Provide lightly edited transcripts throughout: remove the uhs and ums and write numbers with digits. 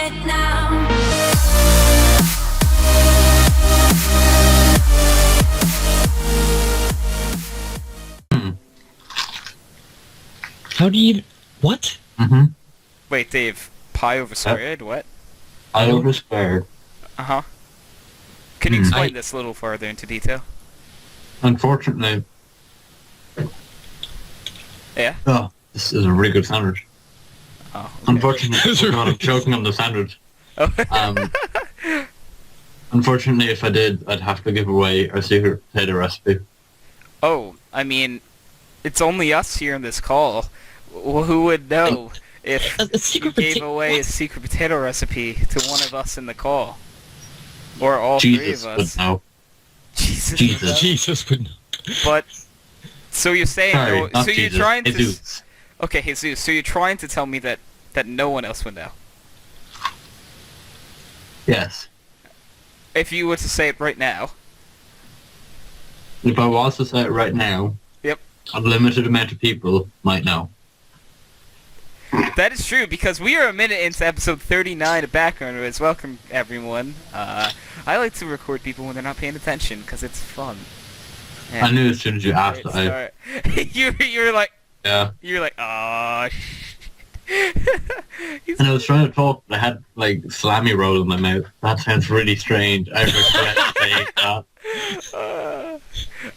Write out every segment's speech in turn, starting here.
it now. How do you... What? Mm-hmm. Wait, Dave. Pi over squared? What? I over squared. Uh-huh. Can you Hmm. explain this a little further into detail? Unfortunately... Yeah? Oh, this is a really good sandwich. Oh, okay. Unfortunately, I'm choking on the sandwich. Oh. Unfortunately, if I did, I'd have to give away our secret potato recipe. Oh, I mean, it's only us here in this call. Who would know if A secret we gave potato- away a what? secret potato recipe to one of us in the call? Or all Jesus three of would us. know. Jesus. Jesus. would know. Jesus would... But, so you're saying... Sorry, no, not so Jesus. you're trying to... Jesus. Okay, Jesus, so you're trying to tell me that no one else would know. Yes. If you were to say it right now. If I was to say it right now, Yep. a limited amount of people might know. That is true, because we are a minute into episode 39 of Background Noise. Welcome, everyone. I like to record people when they're not paying attention, because it's fun. I knew as soon as you asked Great that. start. you're like, Yeah. you're like, aw, shit. And I was trying to talk, but I had, like, slammy roll in my mouth. That sounds really strange. I regret saying that.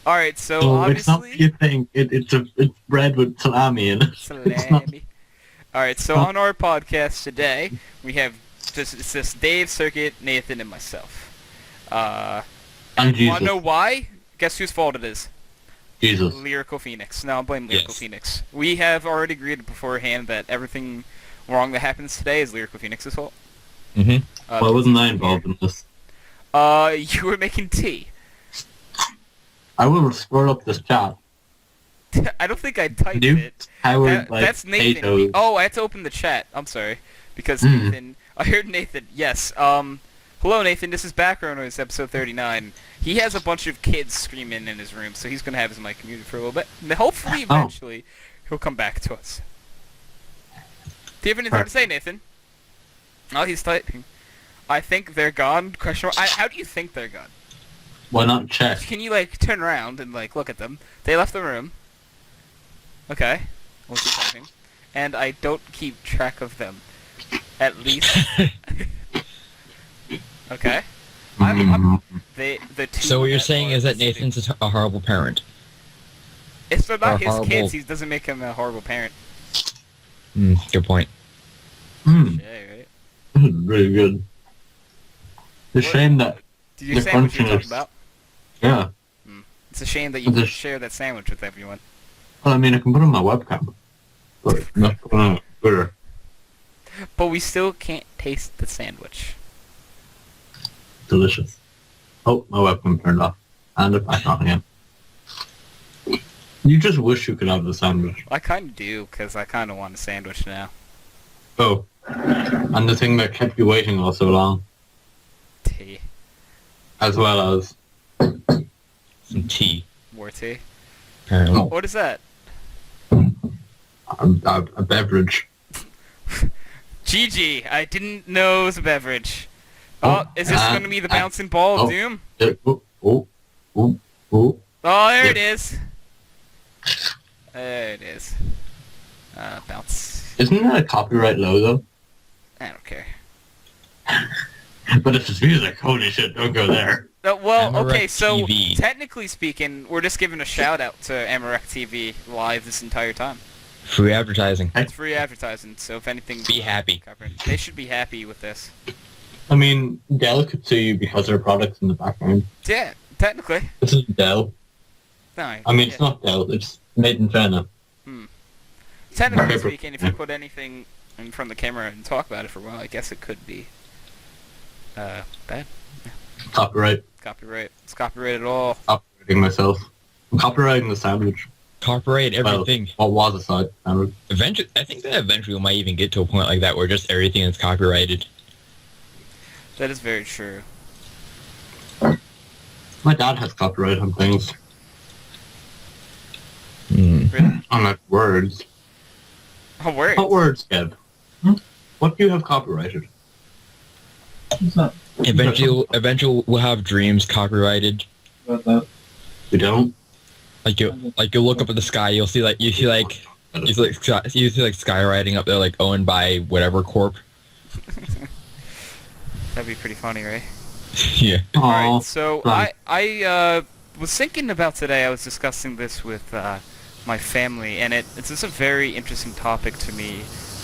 Alright, so So it's not what obviously... you think. It's bread with salami in it. It's not. Salami. Alright, so on our podcast today, we have it's this Dave, Circuit, Nathan, and myself. And Wanna Jesus. know why? Guess whose fault it is? Jesus. Lyrical Phoenix. No, I blame Lyrical Yes. Phoenix. We have already agreed beforehand that everything wrong that happens today is Lyrical Phoenix's fault. Mm-hmm. Why wasn't I involved in this? You were making tea. I will scroll up this chat. I don't think I typed Dude, it. Howard, like, That's Nathan. potatoes. Oh, I had to open the chat. I'm sorry. Because Mm. Nathan... I heard Nathan. Yes. Hello, Nathan. This is Background Noise, episode 39. He has a bunch of kids screaming in his room, so he's going to have his mic muted for a little bit. And hopefully, eventually, he'll come back to us. Do you have anything to say, Nathan? Oh, he's typing. I think they're gone. Question mark. How do you think they're gone? Why not check? Can you, like, turn around and, like, look at them? They left the room. Okay. We'll keep typing. And I don't keep track of them. At least. Okay. The two So what you're that saying are is that listening- Nathan's a horrible parent. If they're not or his horrible. kids, he doesn't make him a horrible parent. Good point. Hmm. Yeah, right? This is really good. It's a What- shame that... Did you The say what you're talking crunchiness. about? Yeah. It's a shame that you The- can't share that sandwich with everyone. Well, I mean, I can put it on my webcam. But not put it on Twitter. But we still can't taste the sandwich. Delicious. Oh, my webcam turned off. And it back on again. You just wish you could have the sandwich. I kind of do, because I kind of want a sandwich now. Oh. And the thing that kept you waiting all so long. Tea. As well as... Some tea, More tea. apparently. Oh. What is that? a beverage. GG. I didn't know it was a beverage. Oh, is this going to be the bouncing ball of doom? Oh. Oh, there Yeah. it is. There it is. Bounce. Isn't that a copyright logo? I don't care. But if it's music, holy shit, don't go there. Well, Amarek okay, so TV. technically speaking, we're just giving a shout out to Amarek TV live this entire time. Free advertising. It's free advertising, so if anything... Be happy. They should be happy with this. I mean, Dell could sue you because there are products in the background. Yeah, technically. This is Dell. No, I mean, it's not Dell, it's made in China. Technically Okay, speaking, if you put anything in front of the camera and talk about it for a while, I guess it could be bad. Copyright. Copyright. It's copyrighted all. Copyrighting myself. I'm copyrighting the sandwich. Copyright everything. Well, what was a side sandwich? Eventually, I think that eventually we might even get to a point like that where just everything is copyrighted. That is very true. My dad has copyright on things. Really? On like words. Oh, words. What words, Kev? What do you have copyrighted? Eventually, we'll have dreams copyrighted. We don't. Like you look up at the sky, you see like skywriting up there, like owned by whatever corp. That'd be pretty funny, right? Yeah. Alright, so I was thinking about today, I was discussing this with my family, and it's just a very interesting topic to me.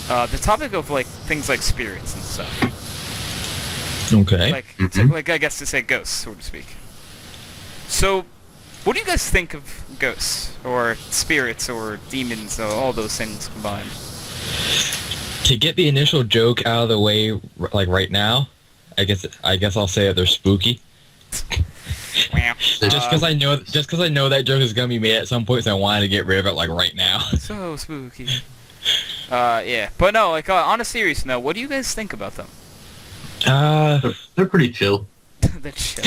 The topic of like things like spirits and stuff. Okay. Like I guess to say ghosts, so to speak. So, what do you guys think of ghosts, or spirits, or demons, or all those things combined? To get the initial joke out of the way, like right now, I guess I'll say that they're spooky. Just because I know that joke is gonna be made at some point, so I wanted to get rid of it like right now. So spooky. Yeah, but no, like on a serious note, what do you guys think about them? They're pretty chill. They're chill.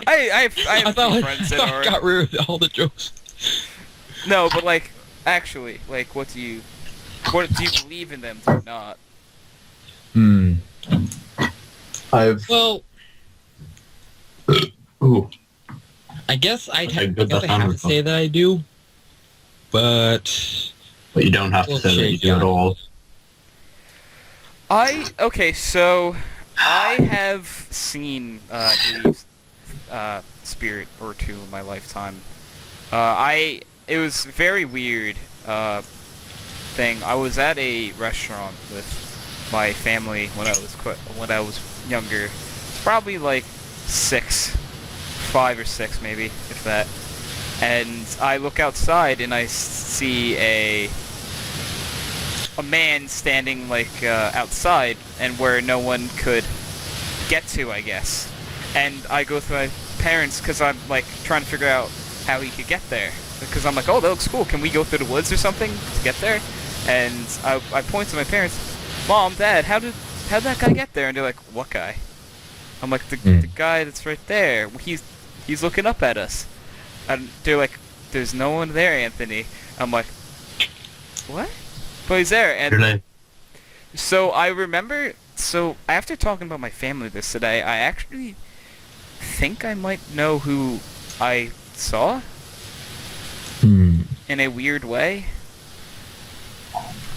I have friends that are. Got rid of all the jokes. No, but like actually, like what do you believe in them or not? Well, ooh. I guess I have to to say that I do, but you don't have to say that you do at all. Okay, so I have seen, I believe, spirit or two in my lifetime. It was very weird thing. I was at a restaurant with my family when I was younger. It's probably like 5 or 6 maybe, if that. And I look outside and I see a man standing like outside and where no one could get to, I guess. And I go to my parents because I'm like trying to figure out how he could get there. Because I'm like, oh, that looks cool. Can we go through the woods or something to get there? And I point to my parents, Mom, Dad, how'd that guy get there? And they're like, what guy? I'm like, the guy that's right there. He's looking up at us. And they're like, there's no one there, Anthony. I'm like, what? But he's there. And so I remember, after talking about my family this today, I actually think I might know who I saw. In a weird way.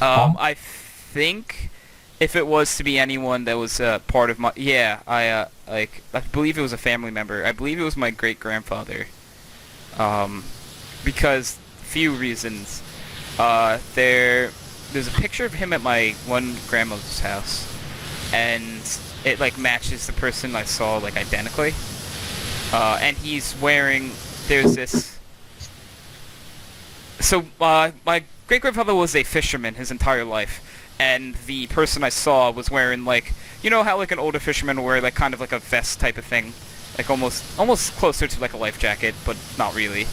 I think if it was to be anyone that was part of my... Yeah, I believe it was a family member. I believe it was my great-grandfather. Because, few reasons. There's a picture of him at my one grandmother's house. And it, like, matches the person I saw, like, identically. And he's wearing... There's this... So, my great-grandfather was a fisherman his entire life. And the person I saw was wearing, like, you know how, like, an older fisherman will wear, like, kind of like a vest type of thing? Like, almost closer to, like, a life jacket, but not really.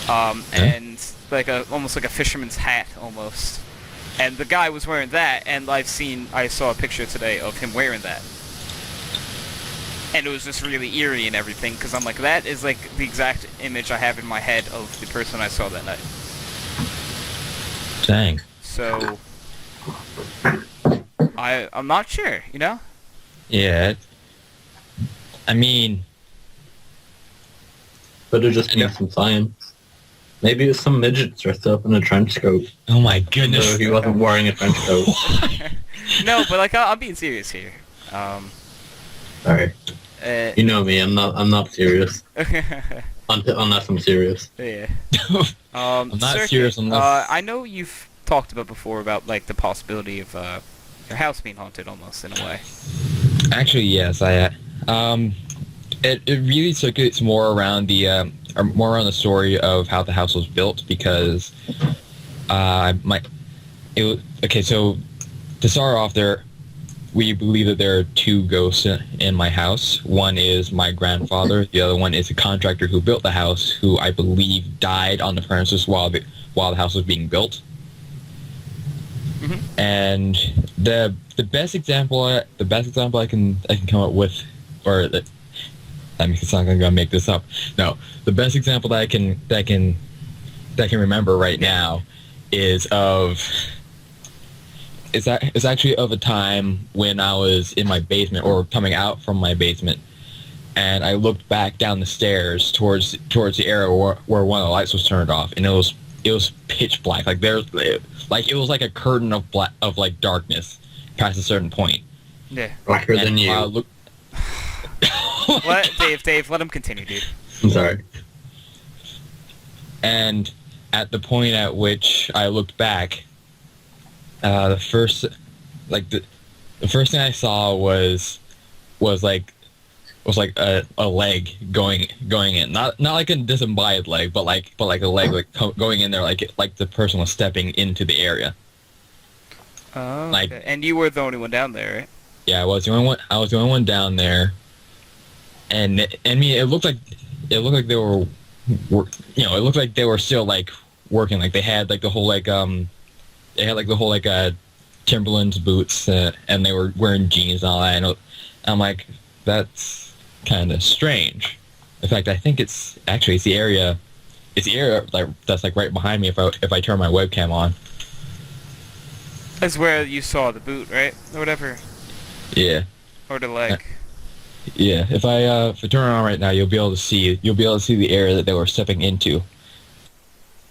And, like, almost like a fisherman's hat, almost. And the guy was wearing that, and I saw a picture today of him wearing that. And it was just really eerie and everything, because I'm like, that is, like, the exact image I have in my head of the person I saw that night. Dang. So... I'm not sure, you know? Yeah. I mean... But it just needs some science. Maybe it's some midget dressed up in a trench coat. Oh my goodness. So he wasn't wearing a trench coat. No, but like, I'm being serious here. Sorry. You know me, I'm not serious. Unless I'm serious. Yeah. I'm not serious unless... I know you've talked about before about, like, the possibility of your house being haunted almost, in a way. Actually, yes. It really circulates more around the story of how the house was built, because okay, so to start off there, we believe that there are 2 ghosts in my house. One is my grandfather. The other one is a contractor who built the house, who I believe died on the premises while the house was being built. Mm-hmm. And the best example I can come up with, or that it's not gonna make this up. No, the best example that I can remember right now is of it's actually of a time when I was in my basement or coming out from my basement, and I looked back down the stairs towards the area where one of the lights was turned off, and it was pitch black. Like it was like a curtain of like darkness past a certain point. Yeah. Blacker than you. What? Dave, let him continue, dude. I'm sorry. And at the point at which I looked back, the first thing I saw was like a leg going in, not like a disembodied leg, but like a leg going in there, like the person was stepping into the area. Oh, okay. Like, And you were the only one down there, right? Yeah, I was the only one. I was the only one down there, and I mean, it looked like they were, it looked like they were still like working. Like they had like the whole Timberlands boots, and they were wearing jeans and all that. And I'm like, that's kind of strange. In fact, I think it's the area like that's like right behind me if I turn my webcam on. That's where you saw the boot, right? Or whatever. Yeah. Or the leg. Yeah. If I turn it on right now, you'll be able to see the area that they were stepping into.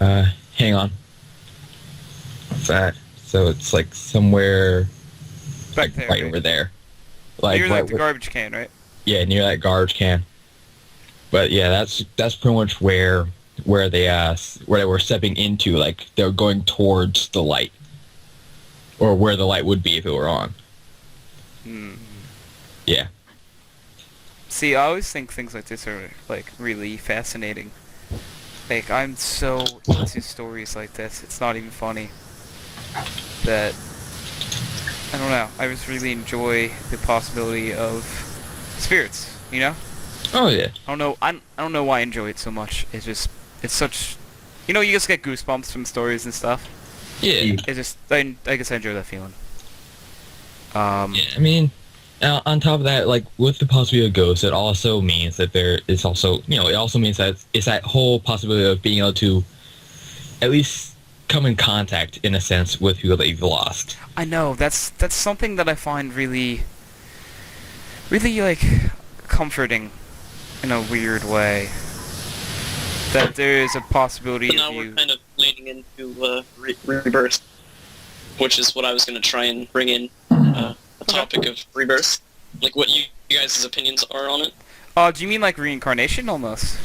Hang on. That. So it's like somewhere Back there, right over there. Like near right the garbage can, right? Yeah, near that garbage can. But yeah, that's pretty much where they were stepping into. Like they were going towards the light, or where the light would be if it were on. Yeah. See, I always think things like this are like really fascinating. Like I'm so into stories like this. It's not even funny. That I don't know. I just really enjoy the possibility of spirits. You know? Oh yeah. I don't know why I enjoy it so much. It's such. You know, you just get goosebumps from stories and stuff. Yeah. It's just I guess I enjoy that feeling. Yeah, I mean, on top of that, like with the possibility of ghosts, it also means that it also means that it's that whole possibility of being able to at least come in contact, in a sense, with people that you've lost. I know that's something that I find really, really like comforting in a weird way. That there is a possibility But now of you. we're kind of leaning into rebirth, which is what I was going to try and bring in a topic of rebirth, like what you guys' opinions are on it. Do you mean like reincarnation almost?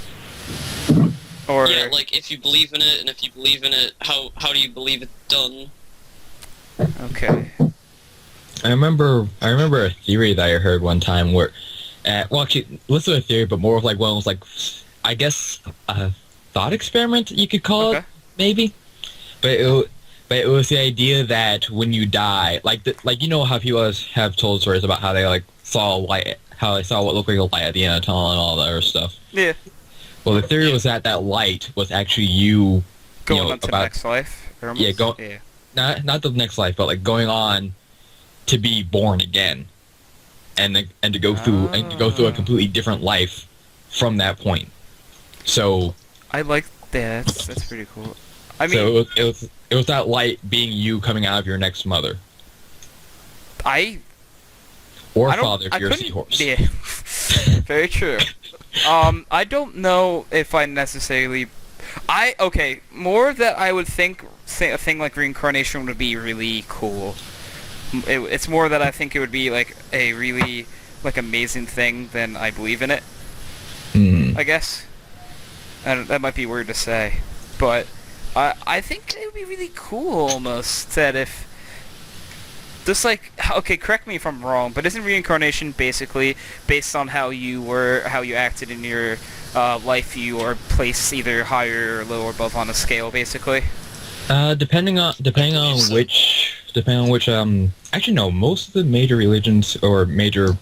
Or Yeah, like if you believe in it, and if you believe in it, how do you believe it's done? okay. I remember a theory that I heard one time where, well, actually, less of a theory, but more of like one of those, like, I guess a thought experiment you could call it, maybe. But it was the idea that when you die, like you know how people have told stories about how they like saw a light, how they saw what looked like a light at the end of the tunnel and all that other stuff. Yeah. Well, the theory was that light was actually you Going on to the next life. Almost? Yeah, not the next life, but like going on to be born again, and to go through a completely different life from that point. So I like that. That's pretty cool. I mean, so it was that light being you coming out of your next mother or father if you're a seahorse. Yeah. Very true. I don't know if I necessarily. More that I would think a thing like reincarnation would be really cool. It's more that I think it would be like a really like amazing thing than I believe in it. Mm. I guess. That might be weird to say, but I think it would be really cool almost that if. Just like, okay, correct me if I'm wrong, but isn't reincarnation basically based on how you acted in your life, you are placed either higher or lower above on a scale, basically? Depending on which actually no, most of the major religions or major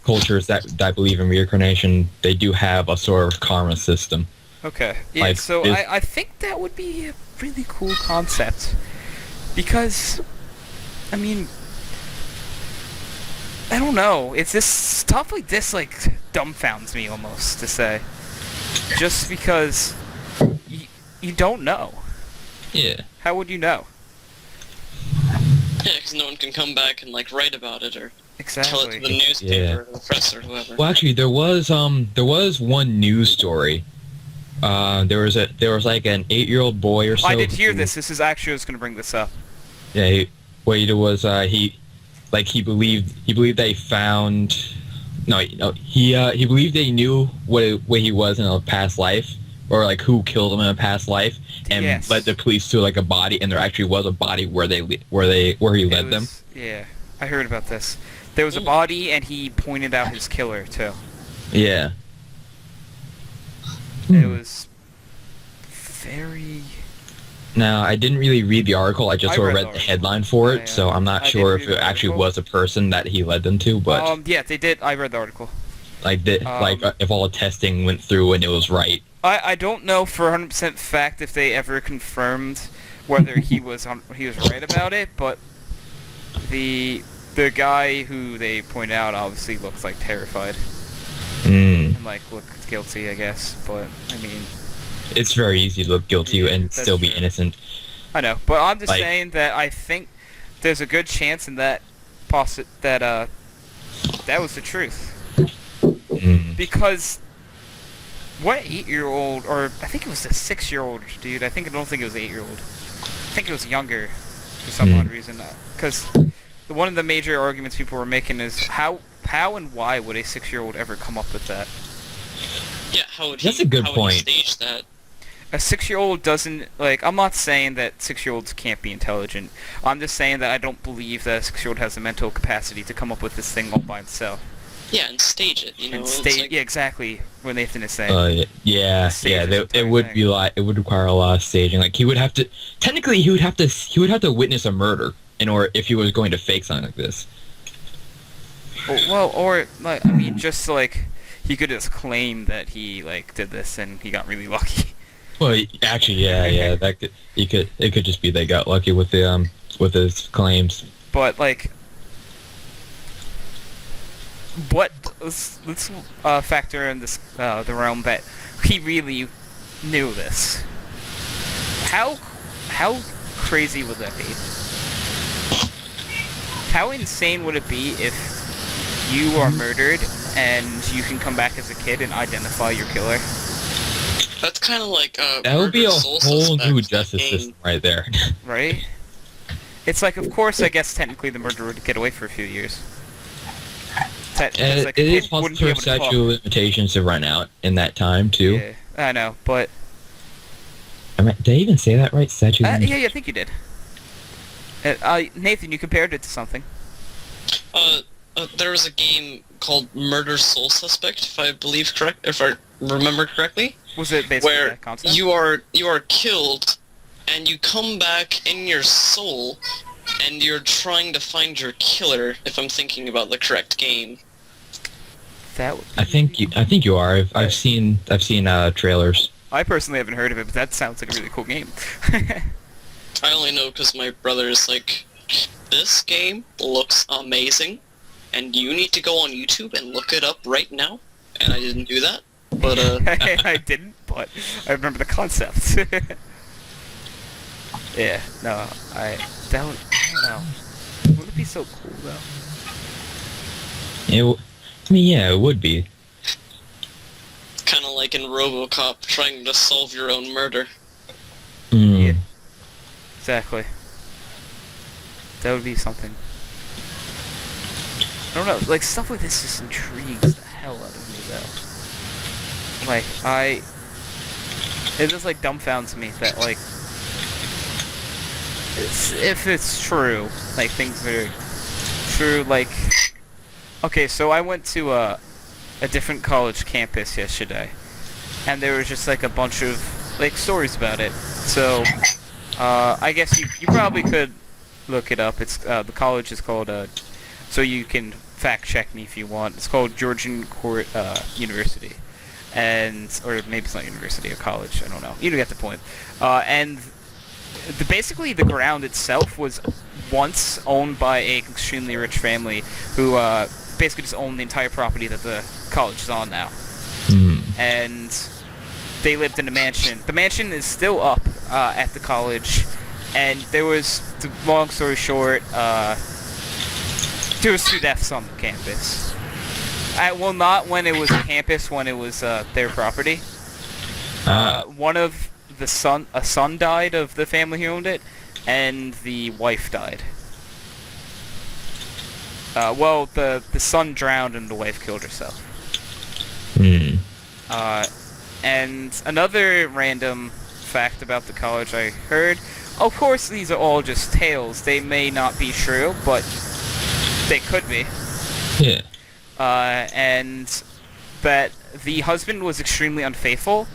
cultures that believe in reincarnation, they do have a sort of karma system. Okay, yeah. Like, so I think that would be a really cool concept. Because, I mean, I don't know. It's this stuff like this, like, dumbfounds me almost to say. Just because you don't know. Yeah. How would you know? because no one can come back and like write about it or tell it to Exactly. the newspaper or the press or whoever. Well, actually, there was one news story. There was like an 8-year-old boy or so. I did hear who- this. This is actually I was going to bring this up. Yeah, what he did was he believed they found. No, he believed they knew what he was in a past life, or like who killed him in a past life, and Yes. led the police to like a body, and there actually was a body where he led them. Yeah, I heard about this. There was a body, and he pointed out his killer too. Yeah. It was very. Now, I didn't really read the article. I just I sort of read read the the headline for it, Yeah, so I'm not I sure did if read it the actually article. was a person that he led them to, but Yeah, they did. I read the article. if all the testing went through and it was right. I don't know for 100% fact if they ever confirmed whether he was right about it, but the guy who they point out obviously looks like terrified Mm. and like looked guilty, I guess. But I mean, It's very easy to look guilty Yeah, and that's still be true. innocent. I know, but I'm just Like- saying that I think there's a good chance in that that was the truth. Mm. Because what 8-year-old, or I think it was a 6-year-old dude. I don't think it was 8-year-old. I think it was younger for some odd reason. Because one of the major arguments people were making is how and why would a 6-year-old ever come up with that? Yeah, how would That's a good how point. Would he stage that? A 6-year-old doesn't, like, I'm not saying that 6-year-olds can't be intelligent. I'm just saying that I don't believe that a 6-year-old has the mental capacity to come up with this thing all by himself. Yeah, and stage it. You know, And it's state, like, yeah, exactly what Nathan is saying. Yeah, Stage yeah. this It entire would thing. be like it would require a lot of staging. Like he would have to to witness a murder in order if he was going to fake something like this. Well, or, like, I mean, just, like, he could just claim that he, like, did this and he got really lucky. Well, actually, yeah. It could just be they got lucky with the with his claims. But, like, let's factor in this, the realm that he really knew this. How crazy would that be? How insane would it be if you are murdered and you can come back as a kid and identify your killer? that's kind of like That would be a Murder Soul whole Suspect, new that justice game. system right there. Right? It's like, of course, I guess technically the murderer would get away for a few years. And Like, it is kid possible wouldn't be for able to talk. statute of limitations to run out in that time too. Yeah, I know, but Did I even say that right? Statute. of yeah, I think you did. Nathan, you compared it to something. There was a game called Murder Soul Suspect, if I remember correctly, Was it basically where that concept? you are killed, and you come back in your soul, and you're trying to find your killer. If I'm thinking about the correct game. That would I think you are. I've seen trailers. I personally haven't heard of it, but that sounds like a really cool game. I only know because my brother is like, this game looks amazing, and you need to go on YouTube and look it up right now. And I didn't do that, but I didn't, but I remember the concept. Yeah, no, I don't know. Would it be so cool though? It would be. kind of like in RoboCop, trying to solve your own murder. Mm. Yeah. Exactly. That would be something. I don't know, like, stuff like this just intrigues the hell out of me, though. Like, it just, like, dumbfounds me that, like, if it's true, like, things that are true, like, okay, so I went to a different college campus yesterday, and there was just, like, a bunch of, like, stories about it. So, I guess you probably could look it up. It's, the college is called, so you can fact check me if you want. It's called Georgian Court, University. Or maybe it's not university or college, I don't know. You get the point. And basically the ground itself was once owned by an extremely rich family who, basically just owned the entire property that the college is on now. Mm. And they lived in a mansion. The mansion is still up at the college, And there was, long story short, there was 2 deaths on the campus. Well, not when it was a campus, when it was their property. One of a son died of the family who owned it, and the wife died. Well, the son drowned and the wife killed herself. And another random fact about the college I heard, of course these are all just tales, they may not be true, but they could be. Yeah. And that the husband was extremely unfaithful,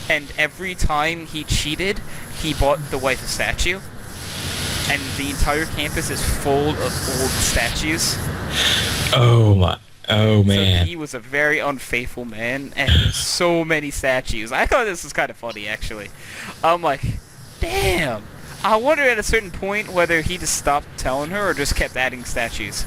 and every time he cheated, he bought the wife a statue. And the entire campus is full of old statues. Oh So man. he was a very unfaithful man, and there's so many statues. I thought this was kind of funny, actually. I'm like, damn. I wonder at a certain point whether he just stopped telling her or just kept adding statues.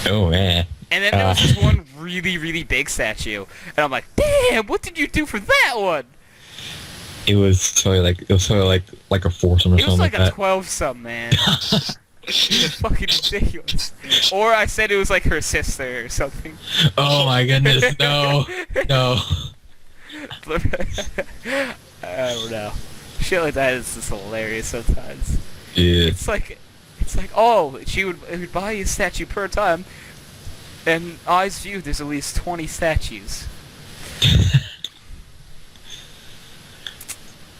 Oh man. And then there was this one really, really big statue, and I'm like, damn, what did you do for that one? It was sort of like a foursome or It was something like like a that. 12-some, man. It was fucking ridiculous. Or I said it was like her sister or something. Oh my goodness, no. I don't know. Shit like that is just hilarious sometimes. Yeah. It's like, oh, she would buy a statue per time, and eyes view, there's at least 20 statues.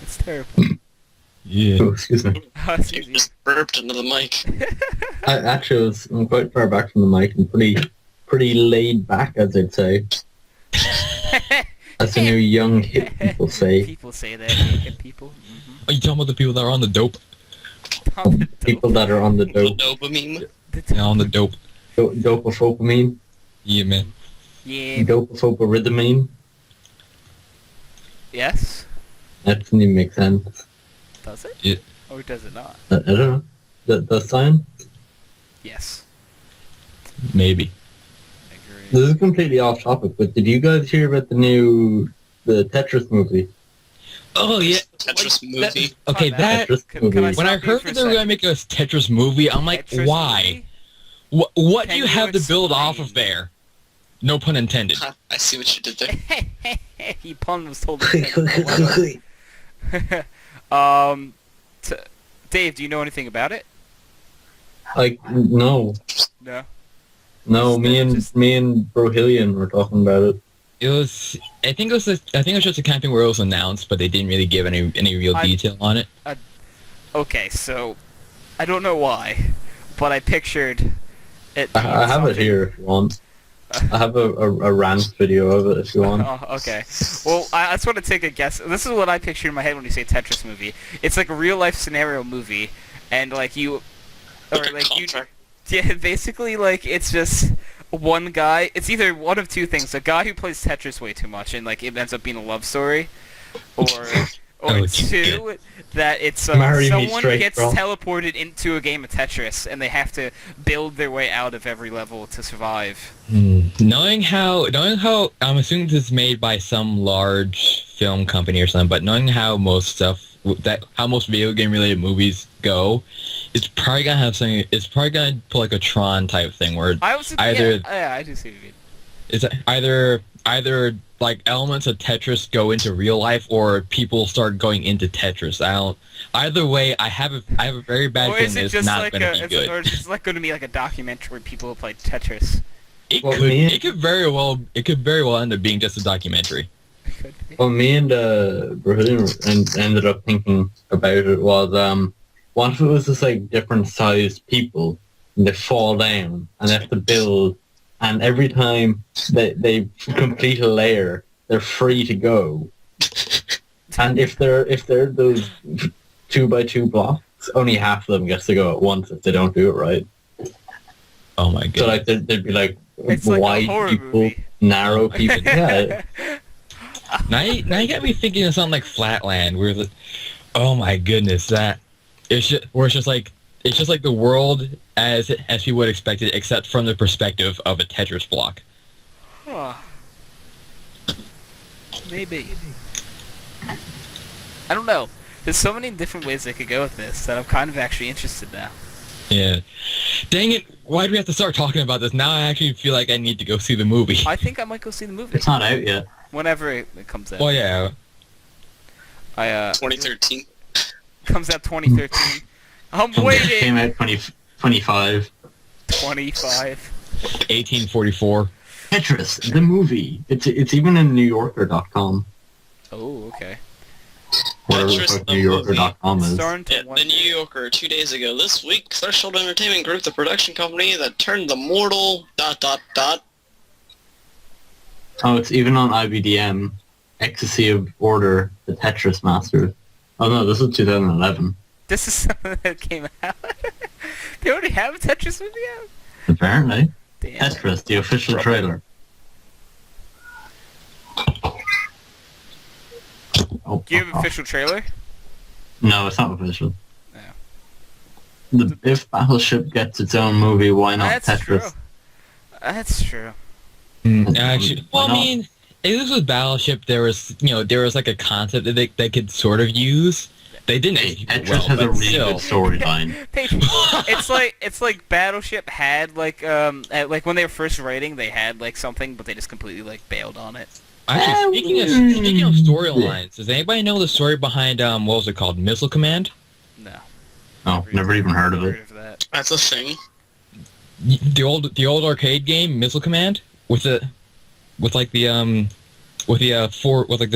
It's terrible. Yeah. Oh, excuse me. You just burped into the mic. I'm quite far back from the mic and pretty laid back, as they'd say. As the new young hip people say. People say that, hip people. Mm-hmm. Are you talking about the people that are on the dope? People that are on the dope. Dopamine. Yeah, on the dope. Dopafopamine. Yeah, man. Yeah. Dopafopamine. Yes? That doesn't even make sense. Does it? Yeah. Or does it not? I don't know. Does sign? Yes. Maybe. I agree. This is completely off topic, but did you guys hear about the Tetris movie? Oh yeah. Tetris Like, movie. Okay, Fun, that. Tetris Can I movie. When I stop you heard for a that they were gonna second? make a Tetris movie, I'm like, Tetris why? What do Can you you have to build off explain? of there? No pun intended. Huh, I see what you did there. He pun was told to Dave, do you know anything about it? Like, no. No. No, me and Brohillian were talking about it. It was. I think it was just a camping where it was announced, but they didn't really give any real detail on it. Okay, so I don't know why, but I pictured it. I have it here if you want. I have a rant video of it if you want. Oh, okay. Well, I just want to take a guess. This is what I picture in my head when you say Tetris movie. It's like a real life scenario movie, and like you, or Like a like you, contract. yeah, basically like it's just one guy. It's either one of two things: a guy who plays Tetris way too much, and like it ends up being a love story, or Oh, two, that it's Marry me someone straight, gets bro. teleported into a game of Tetris, and they have to build their way out of every level to survive. Knowing how, I'm assuming this is made by some large film company or something, but knowing how most video game related movies go, it's probably gonna have something. It's probably gonna put like a Tron type thing where I was either yeah, I do see what you mean. it's either like elements of Tetris go into real life or people start going into Tetris. Either way, I have a very bad Or feeling is it it's just not like going to be good. or is it like going to be like a documentary where people have played Tetris? It could very well end up being just a documentary. Could be. Well, me and Brohillian ended up thinking about it was what if it was just like different sized people and they fall down and they have to build, and every time they complete a layer, they're free to go. And if they're those 2x2 blocks, only half of them gets to go at once if they don't do it right. Oh my god! So like there'd be like It's like a wide horror people, movie. narrow people. Yeah, Now you got me thinking of something like Flatland, where oh my goodness, that it's just like the world as people would expect it, except from the perspective of a Tetris block. Huh. Maybe. I don't know. There's so many different ways they could go with this that I'm kind of actually interested now. Yeah. Dang it! Why do we have to start talking about this? Now I actually feel like I need to go see the movie. I think I might go see the movie. It's not out yet. Whenever it comes out. Well, yeah. 2013. Comes out 2013. I'm Came waiting! out 2025. 25. 1844. Tetris, the movie. It's even in NewYorker.com. Oh, okay. Whatever the Tetris, fuck the NewYorker.com is. Starring to Yeah, one the New Yorker 2 days ago. This week, Threshold Entertainment Group, the production company that turned the mortal ... Oh, it's even on IBDM. Ecstasy of Order, the Tetris Masters. Oh no, this is 2011. This is something that came out. They already have a Tetris movie out? Apparently. Damn. Tetris, the official trailer. Oh, Do you have an official trailer? No, it's not official. No. If Battleship gets its own movie, why not That's Tetris? true. That's true. Actually, well, I mean, at least with Battleship, there was like a concept that they could sort of use. They didn't execute it Tetris well, has a but really still. good storyline. It's like Battleship had like when they were first writing, they had like something, but they just completely like bailed on it. Actually, speaking of storylines, does anybody know the story behind what was it called, Missile Command? No. Oh, never even heard of it. Of that. That's a thing. The old arcade game, Missile Command, with the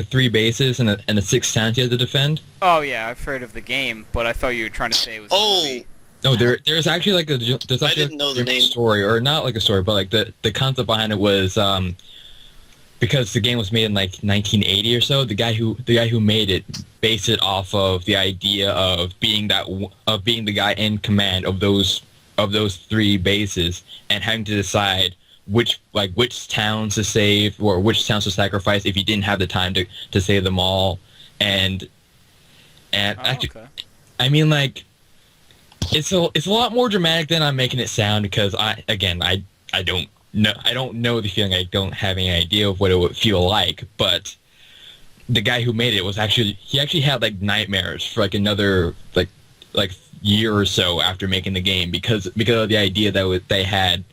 three bases and the 6 towns you had to defend. Oh yeah, I've heard of the game, but I thought you were trying to say it was. Oh, a movie. No, there's actually like there's actually didn't know the name. story, or not like a story, but like the concept behind it was because the game was made in like 1980 or so. The guy who made it based it off of the idea of being the guy in command of those 3 bases and having to decide which towns to save or which towns to sacrifice if you didn't have the time to save them all. And actually, okay. I mean, like, it's a lot more dramatic than I'm making it sound, because I don't know the feeling. I don't have any idea of what it would feel like. But the guy who made it he actually had like nightmares for like another like year or so after making the game because of the idea that they had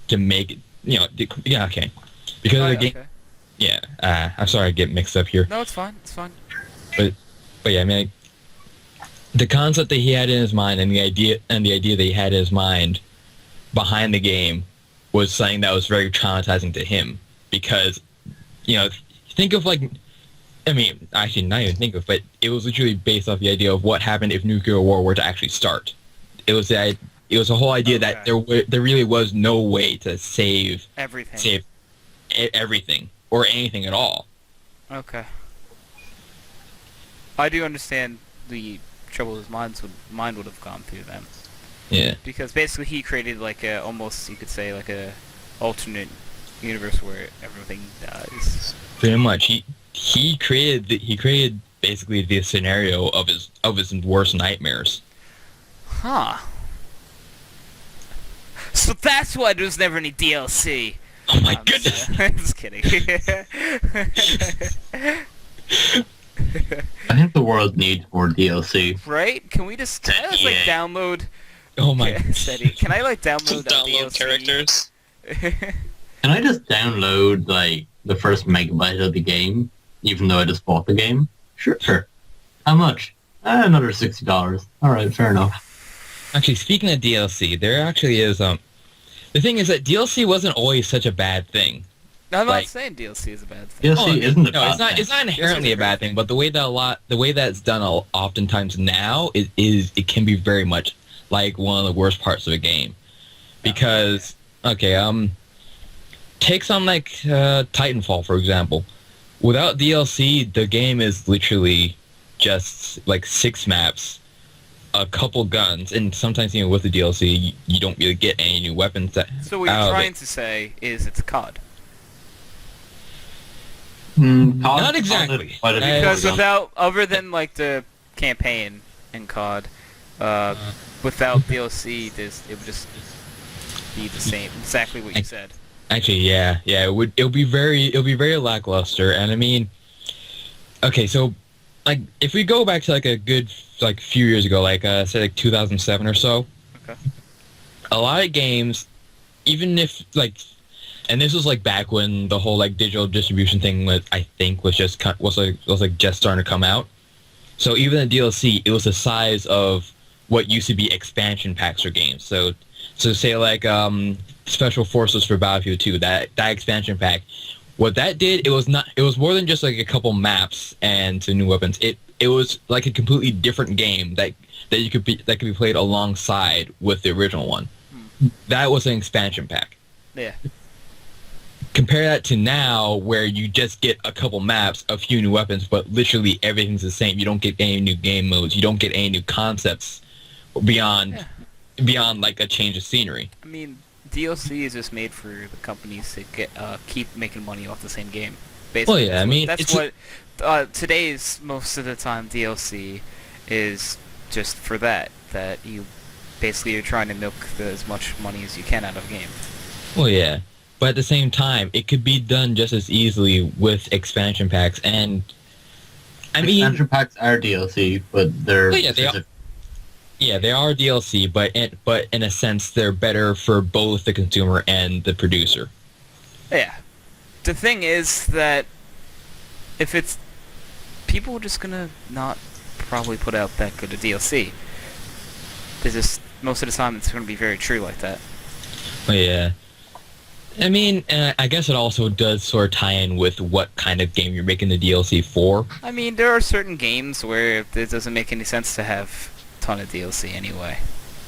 to make it. Okay. Because of the game. Okay. Yeah. I'm sorry I get mixed up here. No, it's fine. It's fine. But yeah, I mean, like, the concept that he had in his mind and the idea that he had in his mind behind the game was something that was very traumatizing to him, because, think of like, I mean, actually not even think of, but it was literally based off the idea of what happened if nuclear war were to actually start. It was a whole idea that there really was no way to save Everything. everything or anything at all. Okay. I do understand the trouble his mind would have gone through then. Yeah. Because basically he created like almost, you could say, like a alternate universe where everything dies. Pretty much. He created basically the scenario of his worst nightmares. Huh. So that's why there was never any DLC. Oh my goodness. I'm just kidding. I think the world needs more DLC. Right? Can I just like download? Oh my. Steady. Can I like download that Download DLC? characters. Can I just download like the first megabyte of the game, even though I just bought the game? Sure. How much? Another $60. Alright, fair enough. Actually, speaking of DLC, there actually is the thing is that DLC wasn't always such a bad thing. No, I'm Like- not saying DLC is a bad thing. DLC isn't a bad it's not inherently DLC a bad thing, but the way that it's done oftentimes now is it can be very much like one of the worst parts of a game, because take something like Titanfall, for example. Without DLC, the game is literally just like 6 maps, a couple guns, and sometimes even with the DLC, you don't really get any new weapons. So what you're trying to say is it's COD. Not exactly. Because other than like the campaign in COD, without DLC, it would just be the same, exactly what you said. Actually, yeah, it'll be very lackluster. And I mean, okay, so like if we go back to like a good like few years ago, like say like 2007 or so. Okay. A lot of games, even if like, and this was like back when the whole like digital distribution thing was, I think, was just was just starting to come out. So even the DLC, it was the size of what used to be expansion packs for games. So say like Special Forces for Battlefield 2, that expansion pack. What that did, it was more than just like a couple maps and some new weapons. It was like a completely different game that could be played alongside with the original one. That was an expansion pack. Yeah. Compare that to now, where you just get a couple maps, a few new weapons, but literally everything's the same. You don't get any new game modes. You don't get any new concepts beyond like a change of scenery. I mean, DLC is just made for the companies to get keep making money off the same game. Basically, Well, yeah, I mean, that's what today's most of the time DLC is just for that you basically are trying to milk as much money as you can out of a game. Well, yeah. But at the same time, it could be done just as easily with expansion packs, and I mean, expansion packs are DLC, but they're well, they are DLC, but in a sense, they're better for both the consumer and the producer. Yeah. The thing is that if it's people are just gonna not probably put out that good a DLC. There's just most of the time it's gonna be very true like that. Well, yeah. I mean, I guess it also does sort of tie in with what kind of game you're making the DLC for. I mean, there are certain games where it doesn't make any sense to have a ton of DLC anyway.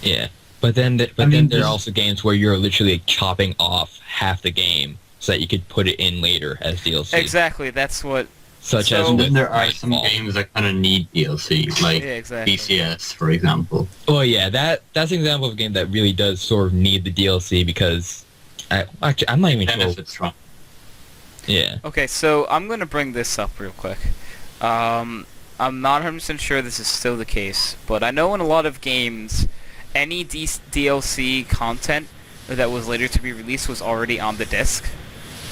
Yeah, but then there are also games where you're literally chopping off half the game so that you could put it in later as DLC. Exactly, that's what... Such So- as And with then there are some Nightfall. games that kind of need DLC, like Yeah, exactly. BCS, for example. Well, yeah, that's an example of a game that really does sort of need the DLC because... Actually, I'm not even Then sure. if it's wrong. Yeah. Okay, so I'm going to bring this up real quick. I'm not 100% sure this is still the case, but I know in a lot of games, any DLC content that was later to be released was already on the disc.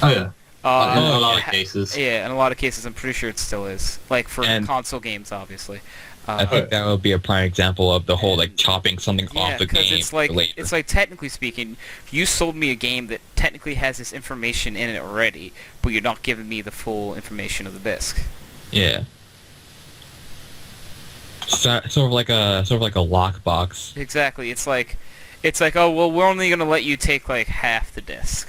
Oh yeah, in a lot of ha- cases. Yeah, in a lot of cases, I'm pretty sure it still is. Like for And- console games, obviously. I think that would be a prime example of the whole, like, chopping something off the game it's like for later. it's like technically speaking, you sold me a game that technically has this information in it already, but you're not giving me the full information of the disc. Yeah. Sort of like a lockbox. Exactly. It's like, oh well, we're only gonna let you take like half the disc.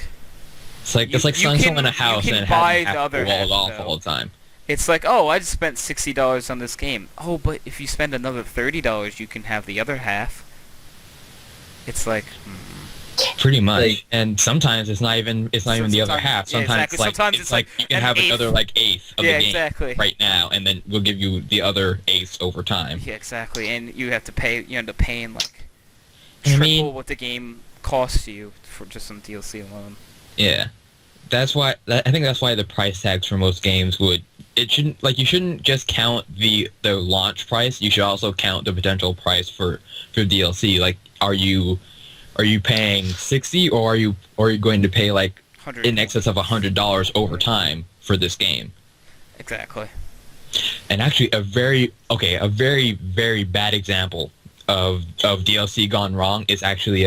It's like You selling can- someone a house you can and buy having the half other walled half, off though. all the time. It's like, oh, I just spent $60 on this game. Oh, but if you spend another $30, you can have the other half. It's like, Pretty much. Like- And sometimes it's not even the other sometimes- half. yeah, Sometimes exactly. it's like Sometimes it's like you can an have eighth. another like eighth of yeah, the game exactly. right now, and then we'll give you the other eighth over time. Yeah, exactly. And you have to pay. You end up paying like I triple mean- what the game costs you for just some DLC alone. Yeah. That's why I think that's why the price tags for most games you shouldn't just count the launch price. You should also count the potential price for DLC. Like, are you paying $60 or are you going to pay like 100. in excess of $100 over time for this game? Exactly. And actually, a very very bad example of DLC gone wrong is actually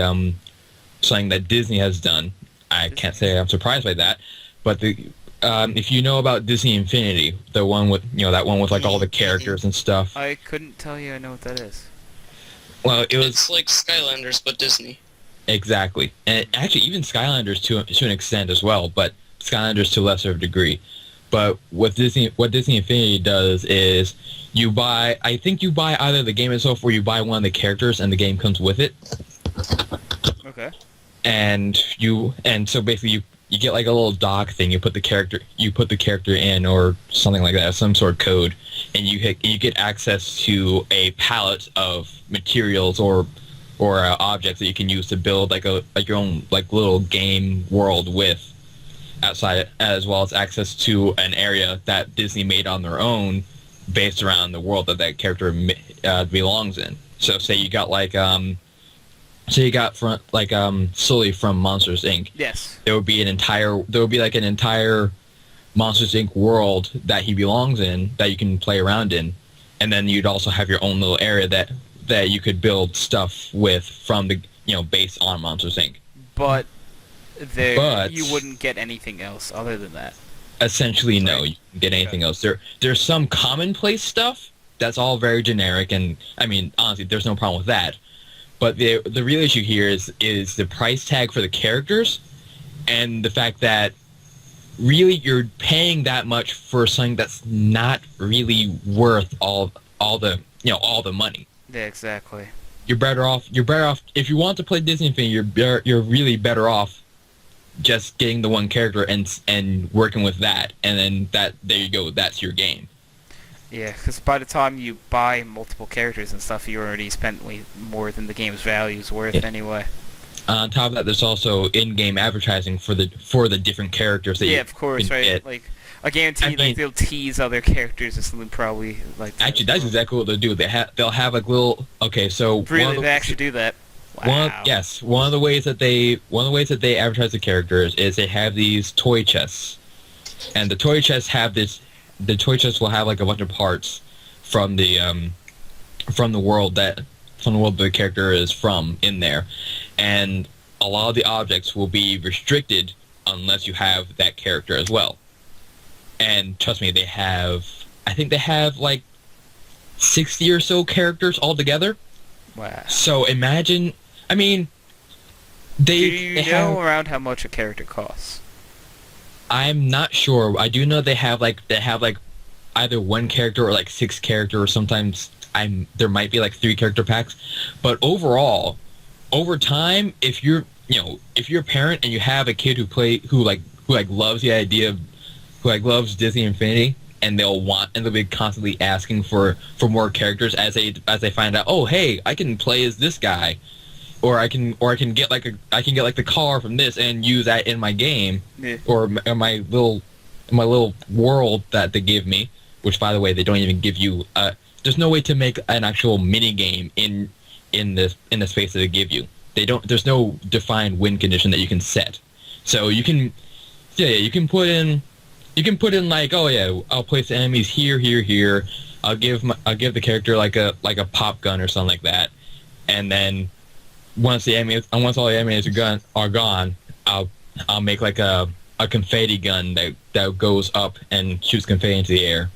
something that Disney has done. I can't say I'm surprised by that, but if you know about Disney Infinity, the one with that one with like all the characters and stuff. I couldn't tell you I know what that is. Well, it was It's like Skylanders, but Disney. exactly, and actually even Skylanders to an extent as well, but Skylanders to a lesser degree. But what Disney Infinity does is you buy either the game itself or you buy one of the characters and the game comes with it. Okay. And so basically you get like a little dock thing. You put the character in or something like that, some sort of code, and you get access to a palette of materials or objects that you can use to build like your own like little game world with outside, as well as access to an area that Disney made on their own based around the world that character belongs in. So say you got like Sully from Monsters Inc. Yes. There would be an entire Monsters Inc. world that he belongs in that you can play around in. and then you'd also have your own little area that you could build stuff with from the based on Monsters Inc. But you wouldn't get anything else other than that. Essentially, no, you can get anything else. There's some commonplace stuff that's all very generic, and I mean, honestly, there's no problem with that. But the real issue here is the price tag for the characters, and the fact that really you're paying that much for something that's not really worth all the money. Yeah, exactly. You're better off if you want to play Disney Infinity. You're really better off just getting the one character and working with that, and then there you go, that's your game. Yeah, because by the time you buy multiple characters and stuff, you already spent way more than the game's value is worth anyway. On top of that, there's also in-game advertising for the different characters that you of course, right? get. Like, I guarantee they'll tease other characters or something probably like that. Actually, that's exactly what they'll do. They'll have like little. Okay, so really, they actually do that. Wow. One of the ways that they advertise the characters is they have these toy chests, and the toy chests have this. The toy chest will have like a bunch of parts from the world that the character is from in there, and a lot of the objects will be restricted unless you have that character as well. And trust me, I think they have like 60 or so characters altogether. Wow. So imagine, I mean, do you know around how much a character costs? I'm not sure. I do know they have like either one character or like 6 character, or sometimes there might be like 3 character packs. But overall, over time, if you're a parent and you have a kid who loves the idea of loves Disney Infinity, and they'll be constantly asking for more characters as they find out, oh hey, I can play as this guy, or I can get like the car from this and use that in my game, or in my little world that they give me. Which, by the way, they don't even give you. There's no way to make an actual mini game in the space that they give you. There's no defined win condition that you can set. So you can put in. You can put in like, oh yeah, I'll place the enemies here, here, here. I'll give the character like a pop gun or something like that, and then once all the enemies are gone, I'll make like a confetti gun that goes up and shoots confetti into the air.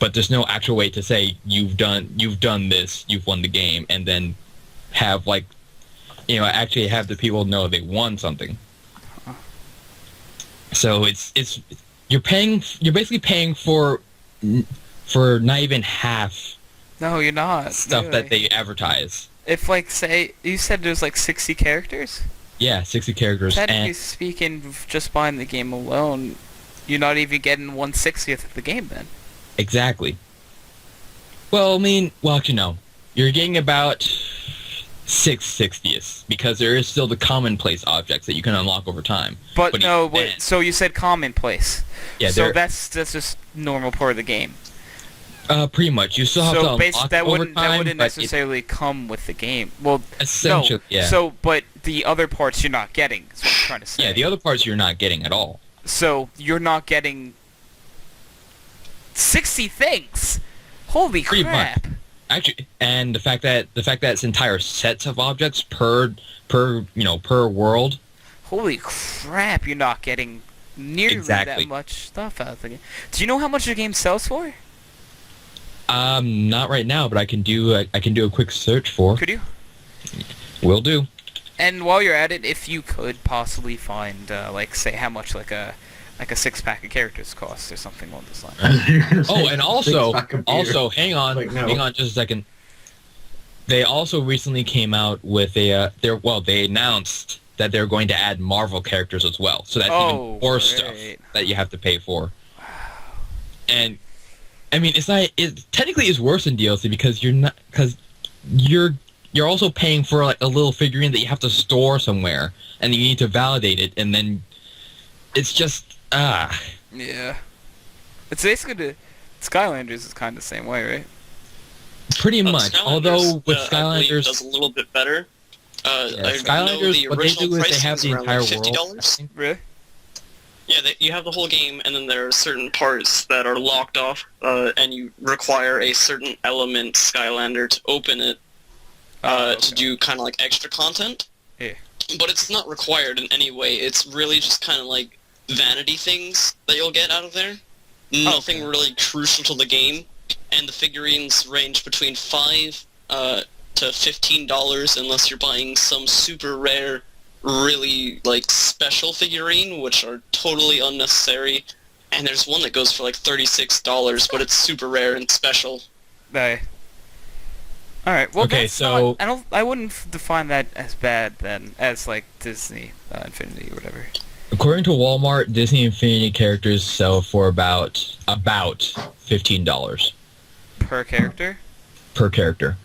But there's no actual way to say you've done this, you've won the game, and then have actually have the people know they won something. So you're basically paying for not even half. No, you're not. Stuff really. That they advertise. If say you said there's like 60 characters. Yeah, 60 characters. Technically speaking, just buying the game alone, you're not even getting 1/60th of the game then. Exactly. Well, I mean, actually no. You're getting about 6/60ths, because there is still the commonplace objects that you can unlock over time. So you said commonplace. Yeah. So that's just normal part of the game. Pretty much. You still have to unlock that over time. That wouldn't necessarily come with the game. Well, essentially, no. Yeah. So, but the other parts you're not getting, is what I'm trying to say. Yeah, the other parts you're not getting at all. So, you're not getting 60 things! Holy pretty crap! Much. Actually, and the fact that it's entire sets of objects per world. Holy crap! You're not getting nearly that much stuff out of the game. Do you know how much the game sells for? Not right now, but I can do a quick search for. Could you? Will do. And while you're at it, if you could possibly find, say how much like a 6-pack of characters costs or something along this line. Oh, and also, hang on just a second. They also recently came out with they announced that they're going to add Marvel characters as well. So that's even more stuff that you have to pay for. Wow. And I mean, it technically is worse than DLC because you're also paying for like a little figurine that you have to store somewhere, and you need to validate it, and then it's just Yeah. It's basically Skylanders is kind of the same way, right? Pretty much. Although with Skylanders does a little bit better. Skylanders, what they do is they have the entire world. Really? Yeah, you have the whole game, and then there are certain parts that are locked off, and you require a certain element, Skylander, to open it, to do kind of like extra content. Yeah. But it's not required in any way. It's really just kind of like vanity things that you'll get out of there. Nothing really crucial to the game, and the figurines range between $5 to $15 unless you're buying some super rare, really like special figurine, which are totally unnecessary. And there's one that goes for like $36, but it's super rare and special. Alright. Well, Okay, that's so- not, I wouldn't define that as bad then, as like Disney Infinity or whatever. According to Walmart, Disney Infinity characters sell for about $15 Per character? per character.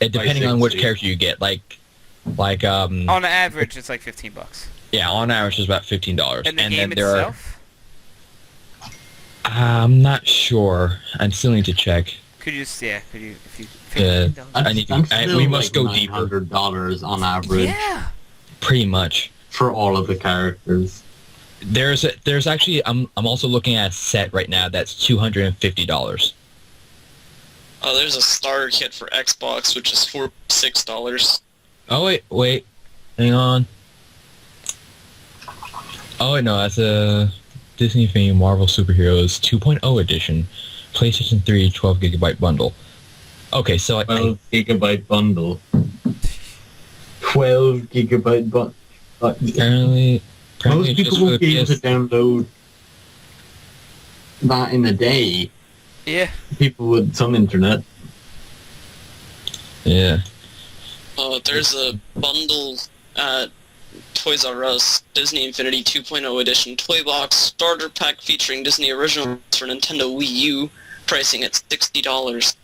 Depending on which 60. character you get, like On average, it's like $15. yeah, on average it's about $15. And the then game there itself? I'm not sure. I still need to check. Could you just, if you... Yeah. $15. I need to- still we must like go deeper. $900 on average Yeah! Pretty much. for all of the characters. There's actually I'm also looking at a set right now that's $250. Oh, there's a starter kit for Xbox, which is $6. Oh wait, hang on. Oh wait, no, that's a Disney Infinity Marvel Superheroes 2.0 edition, PlayStation 3 12GB bundle. Okay, so 12 gigabyte bundle. 12 gigabyte bundle. apparently Most it's people just for won't the be able to PS. download that in a day. Yeah. People with some internet. Yeah. There's a bundle at Toys R Us, Disney Infinity 2.0 edition toy box starter pack featuring Disney originals for Nintendo Wii U, pricing at $60.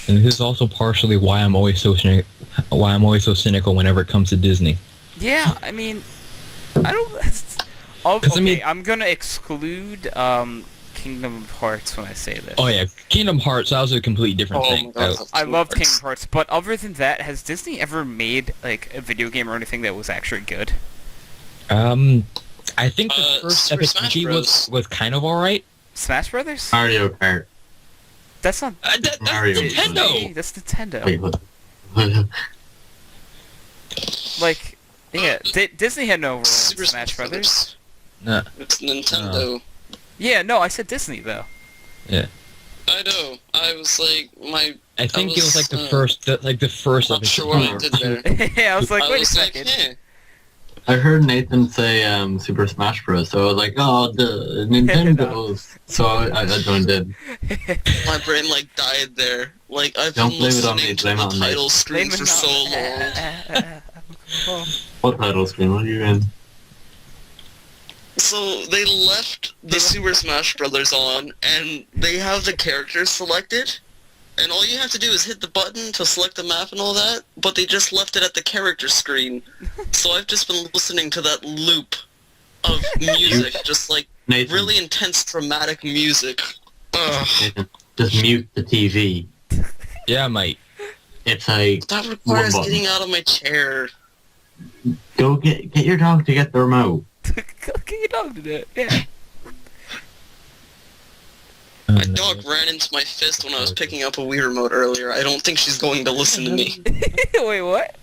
And this is also partially why I'm always so cynical whenever it comes to Disney. Yeah, I mean, I don't... I mean- I'm gonna exclude, Kingdom Hearts when I say this. Oh yeah, Kingdom Hearts, that was a completely different Oh thing. my God. I love Kingdom Hearts, but other than that, has Disney ever made, like, a video game or anything that was actually good? I think the first Super Epic Smash Mickey Bros. was kind of alright. Smash Brothers? Mario Kart. That's not... That's Mario. Nintendo! That's Nintendo. Wait, what? Like, yeah, Disney had no role in Super Smash Brothers. Nah. It's Nintendo. Yeah, no, I said Disney, though. I know. I was like, I think it was like the was, first, the first not Epic sure what I Mickey. did there. Yeah, I was like, I wait a was like, second. I heard Nathan say Super Smash Bros. So I was like, oh, the Nintendo's. So I joined in. My brain like died there. Like I've Don't been blame it on listening me, to blame the it on me. title screen Blame it for on- so long. Oh. What title screen? What are you in? So they left the Super Smash Brothers on, and they have the characters selected, and all you have to do is hit the button to select the map and all that, but they just left it at the character screen. So I've just been listening to that loop of music, just like Nathan, really intense dramatic music. Ugh. Nathan, just mute the TV. Yeah, mate. It's like, That requires One button. getting out of my chair. go get your dog to get the remote. Get your dog to do it. Yeah. My dog ran into my fist when I was picking up a Wii remote earlier. I don't think she's going to listen to me. Wait, what?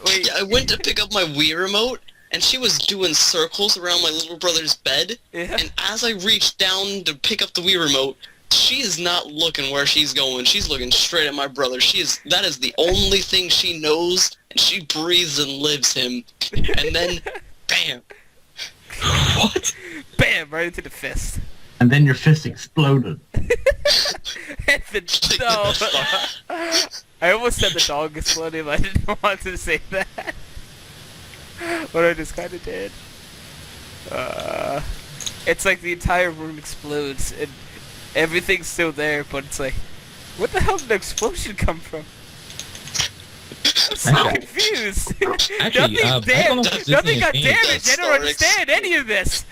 Wait. Yeah, I went to pick up my Wii remote, and she was doing circles around my little brother's bed, Yeah. and as I reached down to pick up the Wii remote, she is not looking where she's going. She's looking straight at my brother. That is the only thing she knows, and she breathes and lives him. And then, bam. What? Bam! Right into the fist. And then your fist exploded. And the dog. I almost said the dog exploded, but I didn't want to say that. But I just kind of did. It's like the entire room explodes and everything's still there, but it's like, what the hell did the explosion come from? I'm so Actually- confused. Actually, I don't know if it's Nothing Disney got Infinity. damaged. I don't understand any of this.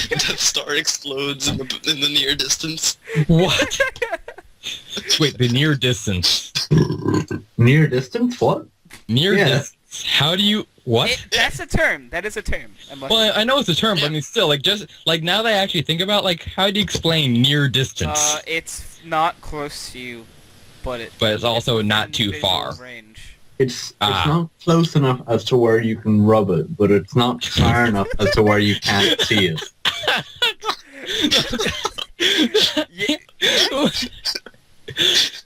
Death Star explodes in the near distance. What? Wait, the near distance. Near distance? What? Near Yeah. distance. How do you what? That's a term. That is a term. Well, I know it's a term, but I mean, still, like, just like now that I actually think about, like, how do you explain near distance? It's not close to you, but it's also not too visual far. range. It's not close enough as to where you can rub it, but it's not far enough as to where you can't see it.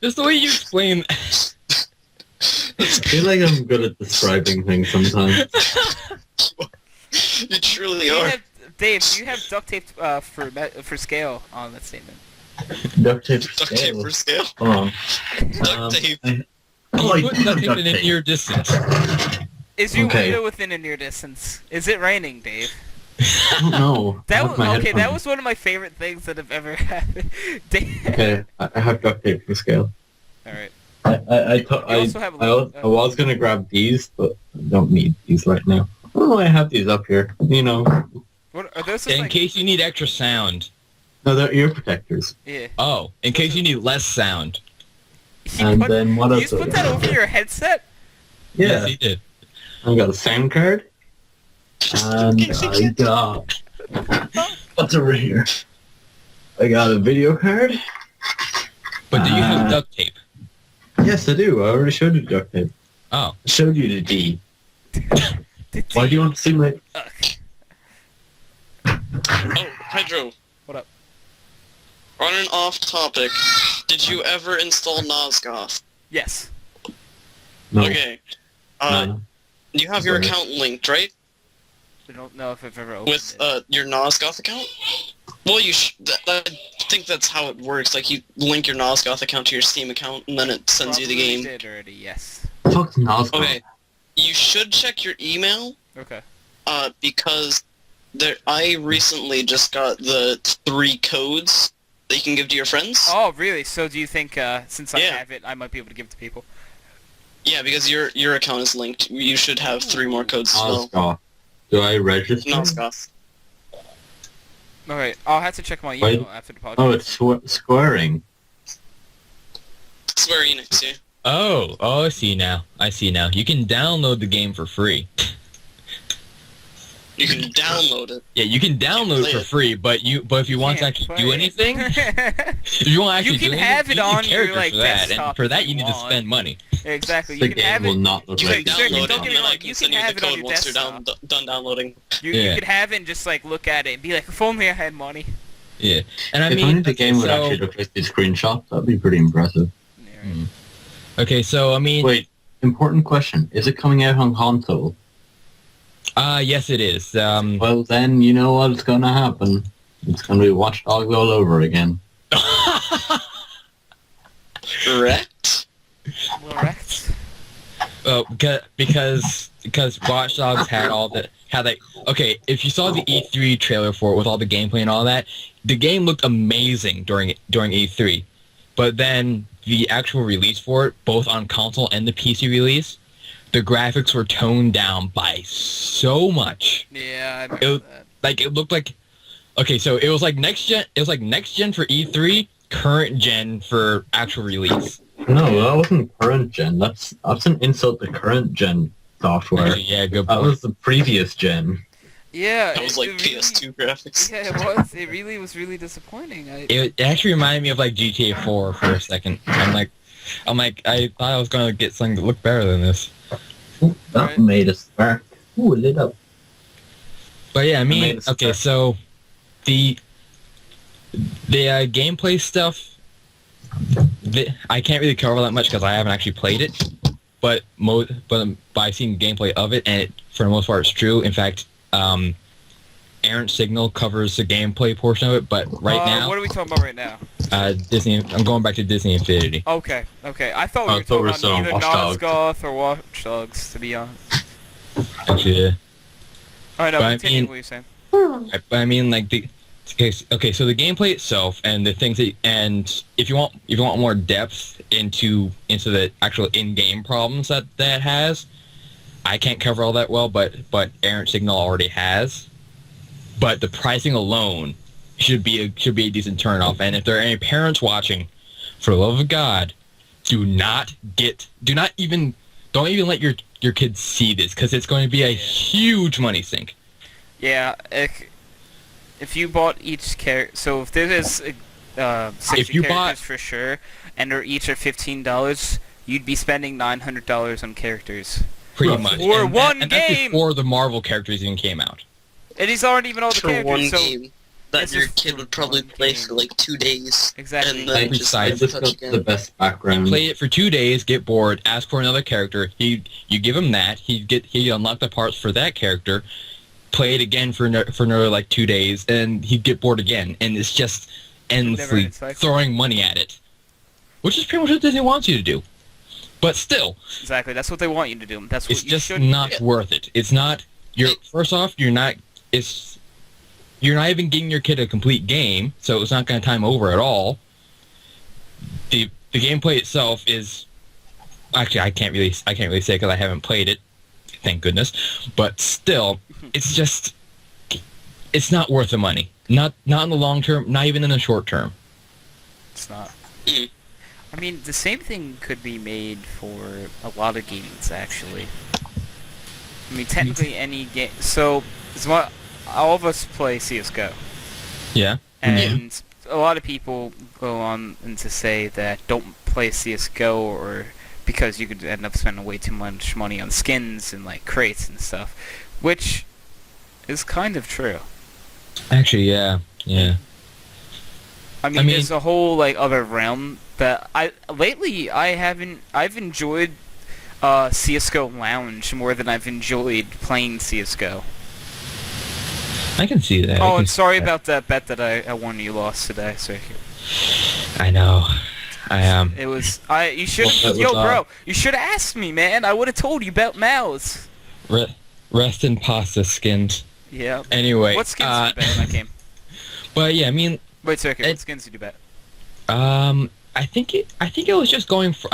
Just the way you explain. I feel like I'm good at describing things sometimes. You truly are. Dave, do you have duct tape for scale on that statement? Duct tape for Duct tape scale. for scale. Hold on. Duct tape. You I put do have nothing duct in a tape. near distance. Is your Okay. window within a near distance? Is it raining, Dave? I don't know. I have my That headphones. was one of my favorite things that have ever happened. Dave. Okay, I have duct tape for scale. All right. I also have was gonna grab these, but I don't need these right now. Oh, I have these up here. You know, What are those? Just In like, case you need extra sound. no, they're ear protectors. yeah. Oh, in case you need less sound. And then what You else? just put that over your headset? Yeah, Yes, he did. I got a sound card, and I got what's over here? I got a video card. But do you have duct tape? Yes, I do. I already showed you the duct tape. Oh. I showed you the D. Why do you want to see my? Ugh. Oh, Hydro. What up? On an off topic, did you ever install Nosgoth? Yes. No. Okay. No. You have your Sorry. account linked, right? I don't know if I've ever opened With it. your Nosgoth account? Well, I think that's how it works. Like, you link your Nosgoth account to your Steam account, and then it sends you the Probably game. did already, yes. Fuck Nosgoth. Okay. You should check your email, Okay. because I recently just got the 3 codes that you can give to your friends. Oh, really? So do you think, since I Yeah. have it, I might be able to give it to people? Yeah, because your account is linked. You should have 3 more codes as well. Nosgoth. Do I register? Nosgoth. Alright, I'll have to check my Wait. email after the podcast. Oh, it's squaring. Square Enix, yeah. Oh, I see now. You can download the game for free. You can download it. Yeah, you can download it for free, but if you want to actually do anything, if you want to actually You can do have anything, it you need on your, characters like, for that, and desktop for if that you you need to want. spend money. Exactly. The You can game have will it. not look You like can Sure, download don't it, get and me then wrong, I can you send can you have the it on code your once you're desktop. done downloading. You Yeah. could have it and just like look at it and be like, if only I had money. Yeah, and I if mean, only the game would actually look like these screenshots, that'd be pretty impressive. Yeah, right. okay, so I mean, Wait, important question. Is it coming out on console? yes, it is. Well, then you know what's going to happen. It's going to be Watch Dogs all over again. Correct? Correct. because Watch Dogs had okay, if you saw the E3 trailer for it with all the gameplay and all that, the game looked amazing during E3. But then the actual release for it, both on console and the PC release, the graphics were toned down by so much. Yeah, I It, remember that. like it looked like okay, so it was like next gen for E3, current gen for actual release. No, that wasn't current gen. That's an insult to current gen software. Actually, yeah, good That point. was the previous gen. Yeah, That was it like really- PS2 graphics. Yeah, it was. It really was really disappointing. It actually reminded me of like GTA 4 for a second. I'm like, I thought I was gonna get something that looked better than this. Ooh, that Right. made a spark. Ooh, it lit up. But yeah, I made mean, it okay, start. so the gameplay stuff, I can't really cover that much because I haven't actually played it. But by seeing gameplay of it, and for the most part, it's true. In fact, Errant Signal covers the gameplay portion of it. But right now, what are we talking about right now? Disney. I'm going back to Disney Infinity. Okay. I thought we I were thought we were talking still about on either Watch Dogs. Nosgoth or Watch Dogs, to be honest. Actually, yeah. Alright, no, But I continue mean- what you're saying. Right, but I mean, like okay, so the gameplay itself and the things that, and if you want more depth into the actual in-game problems that has, I can't cover all that well, but Errant Signal already has. But the pricing alone should be a decent turnoff. And if there are any parents watching, for the love of God, don't even let your your kids see this, because it's going to be a huge money sink. Yeah, if you bought each character, so if there is 60 If you characters bought- for sure, and they're each are $15, you'd be spending $900 on characters. Pretty Right. much. For one and that's game! before the Marvel characters even came out. And these aren't even all the For characters, one so game that this your is kid for would probably one play game. for like 2 days. Exactly. And then just Besides, never This touch got the again. best background. Play it for 2 days, get bored, ask for another character. You give him that. He'd unlock the parts for that character. Play it again for another like 2 days, and he'd get bored again. And it's just endlessly Never-ending cycle. throwing money at it, which is pretty much what Disney wants you to do. But still, Exactly, that's what they want you to do. That's what it's you just should not Yeah. worth it. It's not. First off, you're not even getting your kid a complete game, so it's not going to time over at all. The gameplay itself is actually I can't really say because I haven't played it, thank goodness. But still, it's not worth the money. Not in the long term, not even in the short term. It's not. Mm. I mean, the same thing could be made for a lot of games, actually. I mean, technically any game. So, it's what all of us play CS:GO, Yeah. and a lot of people go on and to say that don't play CS:GO or because you could end up spending way too much money on skins and like crates and stuff, which is kind of true. Actually, yeah. I mean, I mean- there's a whole like other realm that I've enjoyed CS:GO Lounge more than I've enjoyed playing CS:GO. I can see that. I Oh, can and see sorry that. about that bet that I won you lost today. So I know. I am. it was you should Well, that yo was, bro, you should have asked me, man. I would have told you about Mouse. Rest in pasta skins. Yeah. Anyway, What skins did you bet in that game? but yeah, I mean, Wait, so okay, what it- skins did you bet? I think I was just going for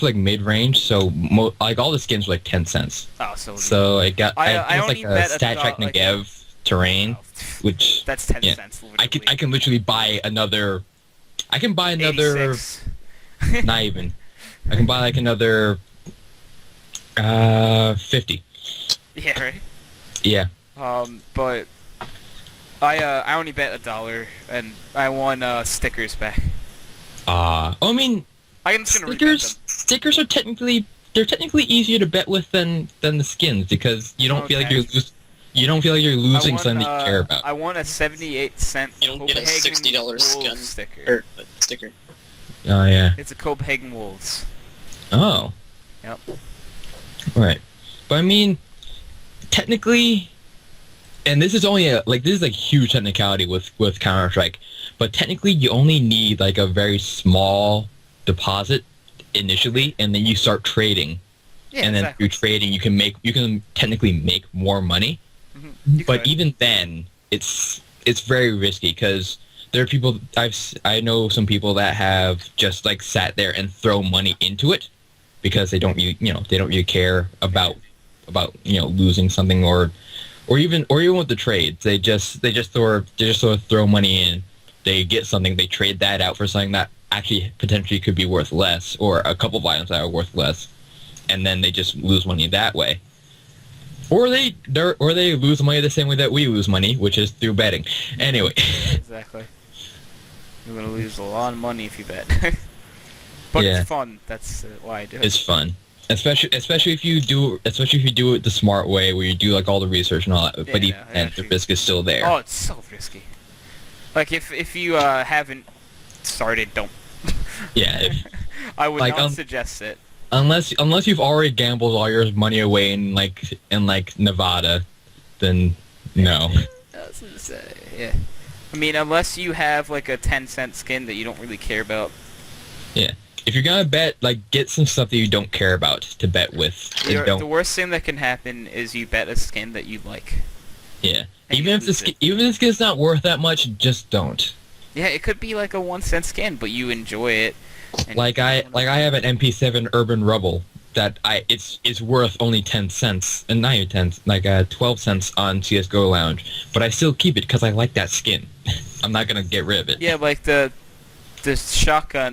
like mid range. So like all the skins were like 10 cents. Oh, so So I got I think it was only like a bet Stat Trek like- Negev terrain, oh, which that's 10 yeah. cents. I can literally buy another. I can buy another. 86. Not even. I can buy like another 50. Yeah, right. Yeah. But I only bet $1 and I won stickers back. I mean, I'm just gonna rebet stickers are technically easier to bet with than the skins because you don't feel like Okay. you don't feel like you're them. losing I won, something that you care about. I won a 78-cent You don't get a Copenhagen $60 Wolves skin. sticker. Or a sticker. Oh yeah. It's a Copenhagen Wolves. Oh. Yep. Right. But I mean, technically, and this is only this is like huge technicality with Counter-Strike, but technically you only need like a very small deposit initially, and then you start trading, Yeah, and then exactly. through trading you can technically make more money. You But could. even then, it's very risky because there are people I know some people that have just like sat there and thrown money into it because they don't really care about losing something or even with the trades. They just throw money in. They get something, they trade that out for something that actually potentially could be worth less, or a couple of items that are worth less, and then they just lose money that way. Or they lose money the same way that we lose money, which is through betting. Anyway, Exactly. You're gonna lose a lot of money if you bet. But Yeah. it's fun. That's why I do it. it's fun, especially if you do it the smart way, where you do like all the research and all that. But Yeah, even then, the actually. risk is still there. Oh, it's so risky. Like if you haven't started, don't. Yeah, I would like, not suggest it. unless you've already gambled all your money away in Nevada, then no. I was gonna say, yeah. I mean, unless you have like a 10-cent skin that you don't really care about. Yeah, if you're gonna bet, like get some stuff that you don't care about to bet with. And The don't. worst thing that can happen is you bet a skin that you like. Yeah, and even you if lose it. even if the skin's not worth that much, just don't. Yeah, it could be like a 1-cent skin, but you enjoy it. and Like you I wanna- have an MP7 Urban Rubble that it's worth only 10 cents, and not even 10, 12 cents on CS:GO Lounge, but I still keep it because I like that skin. I'm not gonna get rid of it. Yeah, like the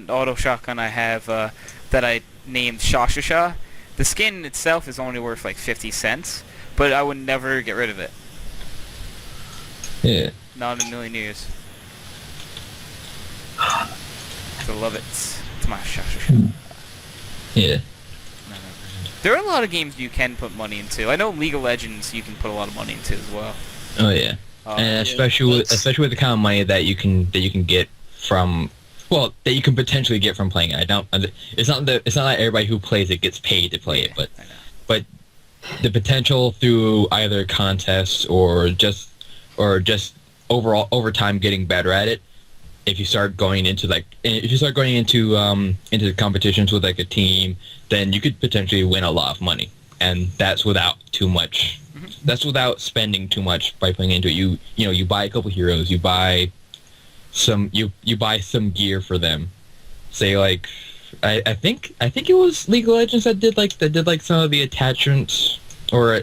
auto shotgun I have that I named Shashasha. The skin itself is only worth like 50 cents, but I would never get rid of it. Yeah. Not in a million years. I love it. It's my Yeah. There are a lot of games you can put money into. I know League of Legends you can put a lot of money into as well. Oh yeah. And especially with the kind of money that you can get from, well, that you can potentially get from playing it. It's not that everybody who plays it gets paid to play it, but the potential through either contests or just overall over time getting better at it. If you start going into into competitions with like a team, then you could potentially win a lot of money, and that's without too much. That's without spending too much by playing into it. You buy a couple heroes, you buy some gear for them. Say like, I think it was League of Legends that did like some of the attachments, or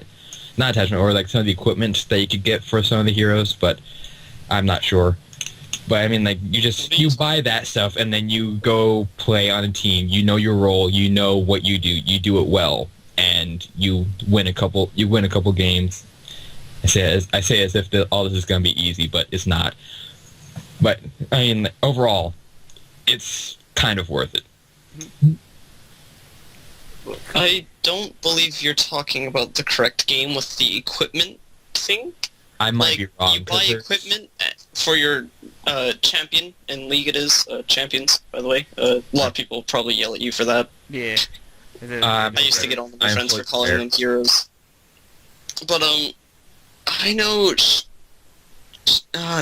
not attachment, or like some of the equipment that you could get for some of the heroes, but I'm not sure. But I mean, like, you buy that stuff and then you go play on a team. You know your role. You know what you do. You do it well, and you win a couple games. I say as if all this is going to be easy, but it's not. But I mean, overall, it's kind of worth it. I don't believe you're talking about the correct game with the equipment thing. I might be wrong. You buy equipment for your champion, in League it is champions, by the way. A lot of people probably yell at you for that. Yeah. I used to get on with my friends for calling them heroes. But I know.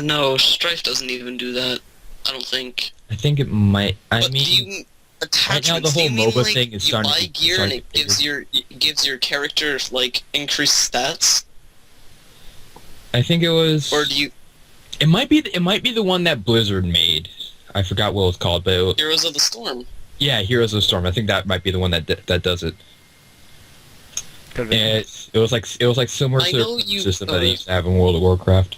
No, Strife doesn't even do that. I don't think. I think it might. But do you, right now the whole MOBA thing is starting to. You buy gear and it gives your character like increased stats. I think it was. Or do you? It might be the one that Blizzard made. I forgot what it was called, but Heroes of the Storm. Yeah, Heroes of the Storm. I think that might be the one that does it. And it was like similar to the system that they used to have in World of Warcraft.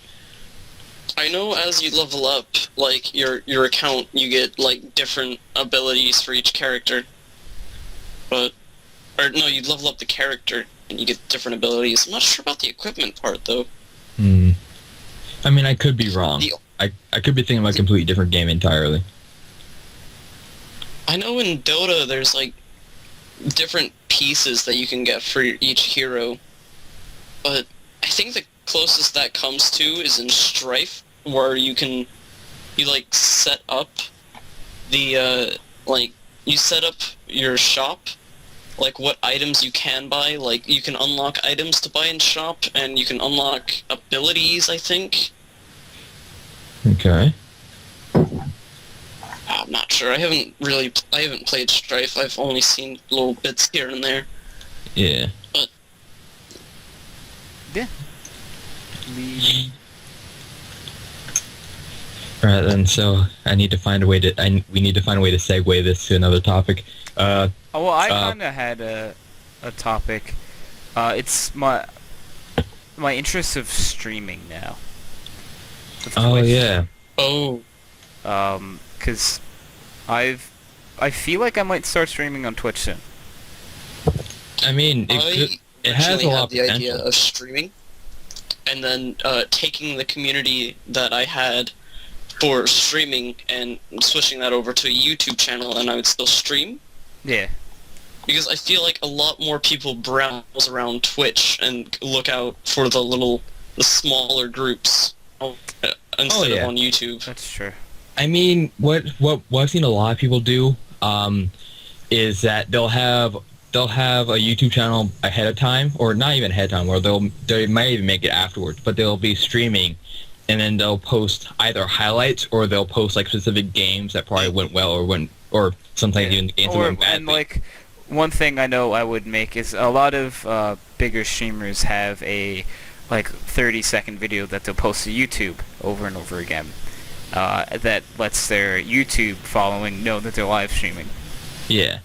I know as you level up, like your account, you get like different abilities for each character. You level up the character and you get different abilities. I'm not sure about the equipment part though. I mean, I could be wrong. I could be thinking about a completely different game entirely. I know in Dota there's like different pieces that you can get for each hero, but I think the closest that comes to is in Strife, where you like set up the you set up your shop, like what items you can buy. Like you can unlock items to buy in shop, and you can unlock abilities, I think. Okay. I'm not sure. I haven't played Strife. I've only seen little bits here and there. Yeah. But yeah. Alright then, so we need to find a way to segue this to another topic. I kind of had a topic. It's my interest of streaming now. Oh yeah. Oh. Because I feel like I might start streaming on Twitch soon. I mean, it has a lot of the potential. idea of streaming, and then taking the community that I had for streaming and switching that over to a YouTube channel, and I would still stream. Yeah. Because I feel like a lot more people browse around Twitch and look out for the smaller groups instead of on YouTube. That's true. I mean, what I've seen a lot of people do is that they'll have a YouTube channel ahead of time, or not even ahead of time, or they might even make it afterwards, but they'll be streaming, and then they'll post either highlights or they'll post like specific games that probably went well or sometimes even the games that went badly. And like one thing I know I would make is a lot of bigger streamers have a like 30-second video that they'll post to YouTube over and over again. That lets their YouTube following know that they're live streaming. Yeah.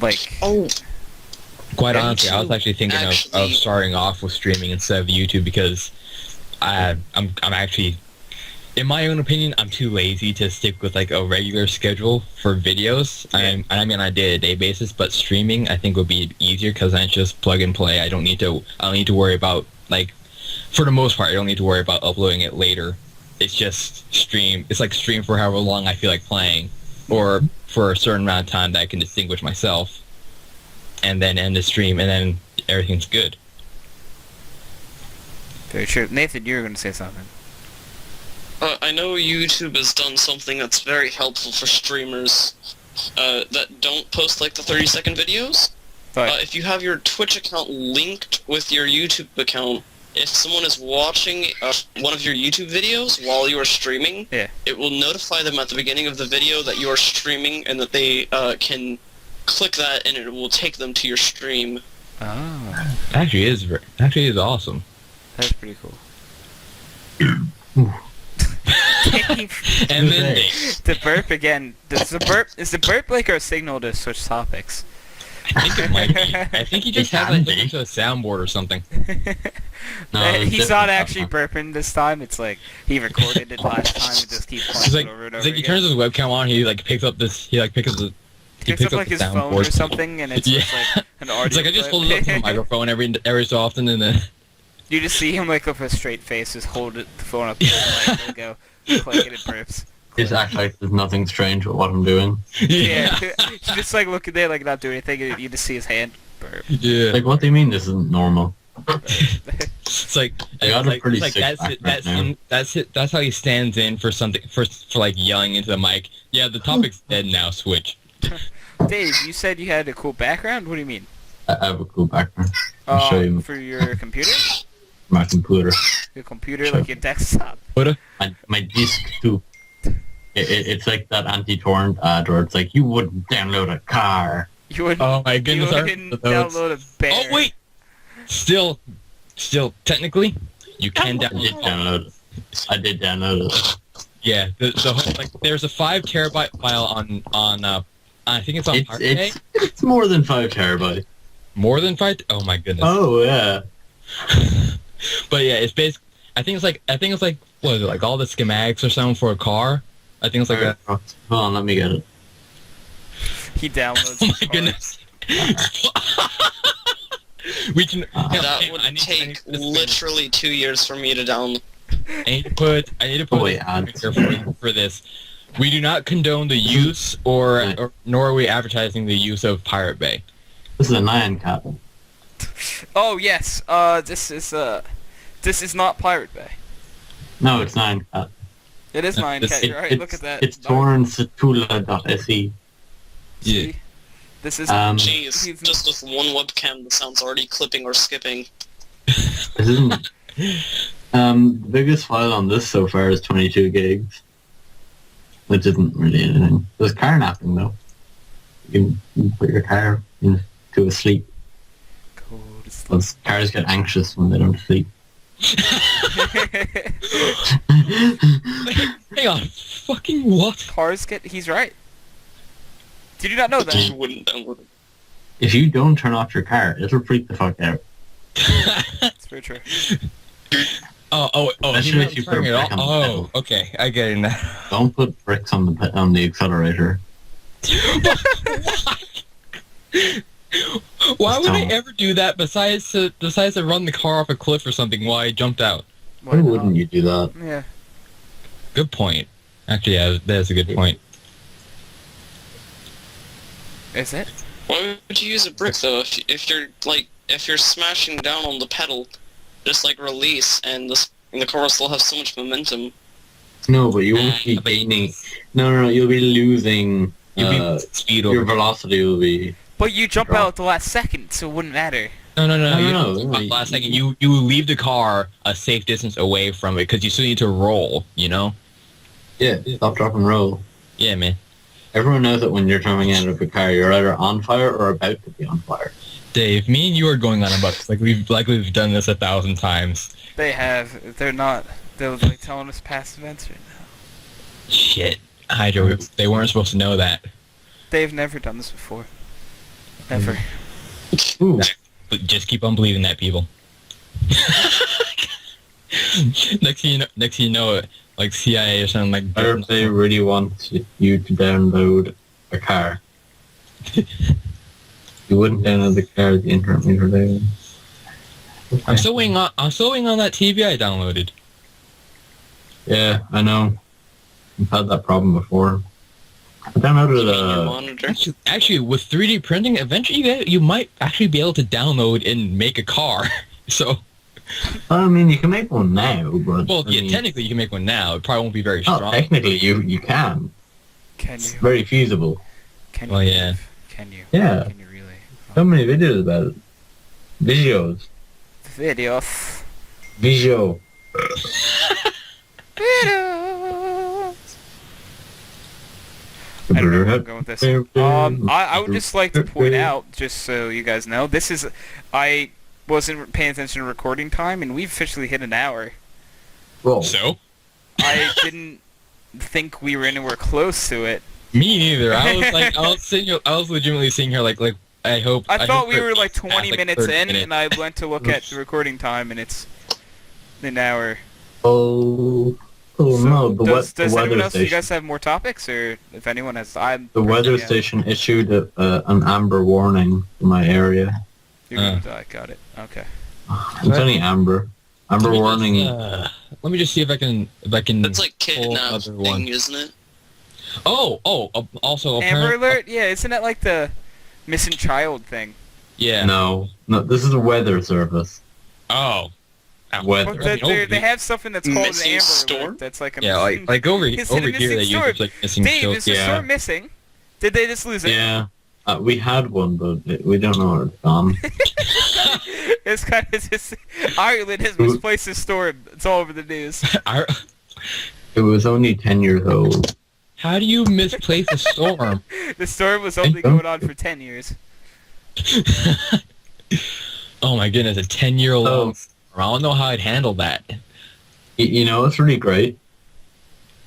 Like. Oh. Quite honestly, I was actually thinking of starting off with streaming instead of YouTube because I'm actually in my own opinion, I'm too lazy to stick with like a regular schedule for videos. I mean, I day-to-day basis, but streaming I think would be easier because I just plug and play. I don't need to worry about like, for the most part, I don't need to worry about uploading it later. It's just stream. It's like stream for however long I feel like playing, or for a certain amount of time that I can distinguish myself, and then end the stream, and then everything's good. Very true. Nathan, you were going to say something. I know YouTube has done something that's very helpful for streamers that don't post like the 30-second videos. Right. If you have your Twitch account linked with your YouTube account, if someone is watching one of your YouTube videos while you are streaming, Yeah. it will notify them at the beginning of the video that you are streaming and that they can click that and it will take them to your stream. Oh, Actually is awesome. that's pretty cool. And then The burp again. Is the burp like our signal to switch topics? I think it might be. I think he just It has can it be. into a soundboard or something. No, it's He's not different actually that burping this time. It's like he recorded it last time and just keeps It's playing like, it over and it's over like he again. turns his webcam on. He like picks up this. He picks up the. He picks up like his phone or something, and it's just like an audio. It's like I just clip. hold it up to the microphone every so often, and then You just see him like with a straight face, just hold the phone up to the mic and go, click it, it burps. It's actually like there's nothing strange with what I'm doing. Yeah, you just like look at there, like not doing anything, and you just see his hand burp. yeah. Like, what do you mean this isn't normal? It's like I got a like, pretty it's like sick that's back it, right that's now. him, that's it. That's how he stands in for something for like yelling into the mic. Yeah, the topic's dead now. Switch. Dave, you said you had a cool background. What do you mean? I have a cool background. I'll show you For your computer? my computer. Your computer, Sure. like your desktop. What? My disc too. It's like that anti-torrent ad where it's like, you wouldn't download a car. You wouldn't. Oh my goodness! You I wouldn't remember those. download a bear. Oh wait. Still, technically, you can I did download. download it. I did download it. Yeah, the whole, like there's a 5 terabyte file on I think it's on Pirate Bay. It's more than 5 terabytes. More than 5. Oh my goodness. Oh yeah. But yeah, it's basic. I think it's like what is it, like all the schematics or something for a car. I think it's like that. Hold on, let me get it. He downloads. Oh the my goodness. We can. That would I need take this thing. literally 2 years for me to download. I need to put Oh, wait, this here for this. We do not condone the use or nor are we advertising the use of Pirate Bay. This is a Nyan Cat. Oh yes. This is not Pirate Bay. No, it's Nyan Cat. It is mine. This- Cat. You're right. Look at that. It's torrensatula.se. Yeah. See? This is. Jeez, He's- just with one webcam, the sound's already clipping or skipping. This isn't. The biggest file on this so far is 22 gigs, which isn't really anything. There's car napping though. You can put your car into a sleep. Cold as Because cars get anxious when they don't sleep. Hang on. Fucking what? Cars get. He's right. Did you not know You that? wouldn't download it. If you don't turn off your car, it'll freak the fuck out. It's very true. Oh! Especially You're if not you put turning a it brake off? on the Oh, pedal. okay. I get it now. Don't put bricks on the accelerator. Why would I Don't. ever do that besides to run the car off a cliff or something while I jumped out? Why wouldn't you do that? Yeah. Good point. Actually, yeah, that's a good point. Is it? Why would you use a brick though? If you're smashing down on the pedal, just like release, and the car will still have so much momentum. No, but you won't be gaining. No, you'll be losing. You'll be speed Your over. velocity will be. But you jump Drop. out at the last second, so it wouldn't matter. No. No. Last second, you leave the car a safe distance away from it because you still need to roll. You know? Yeah, stop, drop, and roll. Yeah, man. Everyone knows that when you're jumping out of a car, you're either on fire or about to be on fire. Dave, me and you are going on about this like we've done this 1,000 times. They have. They're not. They're like telling us past events right now. Shit, Hydro, they weren't supposed to know that. They've never done this before. Ever. Ooh. But just keep on believing that, people. next thing you know, like CIA or something like Or if they really want you to download a car. You wouldn't download the car at the internet meter down. I'm still waiting on that TV I downloaded. Yeah, I know. I've had that problem before. I Your downloaded monitor. Actually, with 3D printing, eventually you might actually be able to download and make a car. So, I mean, you can make one now, but... well, I yeah, mean, technically you can make one now. It probably won't be very oh, strong. technically you can. Can It's you? very feasible. Can you? Well, yeah. Can you? Yeah. Can you really? So many videos about it. Videos. Videos. Visual. Videos. I don't know where I'm going with this. I would just like to point out, just so you guys know, I wasn't paying attention to recording time, and we've officially hit an hour. Whoa. So, I didn't think we were anywhere close to it. me neither. I was like, I was legitimately sitting here like I hope. I thought hope we were it's like past, 20 minutes 30 in, minutes. and I went to look at the recording time, and it's an hour. Oh So no, the, does the anyone weather else? You station. guys have more topics, or if anyone has, The weather station issued an amber warning for my area. You're gonna die. Got it. Okay. It's only amber. Amber warning. Let me just see if I can. That's like pull kidnap another thing, one. isn't it? Also Amber apparently. Alert? Yeah, isn't that like the missing child thing? Yeah. No, this is a weather service. Oh. Weather. Well, they have something that's called an Missing Amber storm? Alert. That's like a Yeah, missing... like over Is it a here missing they storm? use like missing Dave, children. is the Yeah. storm missing? Did they just lose it? Yeah, we had one, but we don't know where it's gone. It's kind of just... Ireland has misplaced the storm. It's all over the news. It was only 10 years old. How do you misplace a storm? The storm was only going on for 10 years. Oh my goodness, a 10-year-old Oh. long storm. I don't know how I'd handle that. You know, it's really great.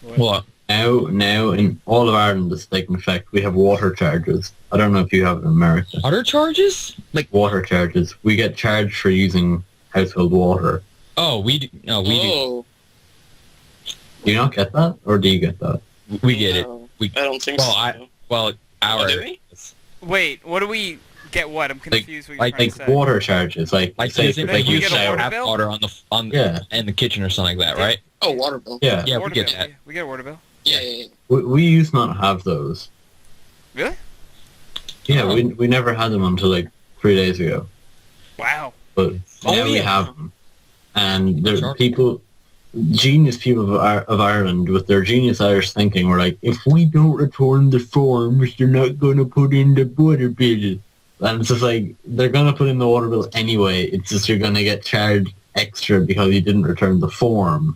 What? Now in all of Ireland it's taking effect. We have water charges. I don't know if you have it in America. Water charges? Like, Water charges. We get charged for using household water. oh, we do. No, we Oh, Do you not get that? Or do you get that? do. We get it. no. We, I don't think well, so. well, Oh, our, do we? Wait, what do we get what? I'm confused what you're like trying to say. Water charges. Like say if like you you get a shower, water have bill? water on Yeah. in the kitchen or something like that, right? Oh, water bill. Yeah. Yeah, we Water get bill. that. We get a water bill. Yeah. We used not have those. Really? Yeah, Oh. we never had them until like 3 days ago. Wow. But Oh, now we yeah. have them. And there Sure. are people, genius people of Ireland with their genius Irish thinking were like, if we don't return the forms, they're not going to put in the water bill. And it's just like, they're going to put in the water bill anyway. It's just you're going to get charged extra because you didn't return the form.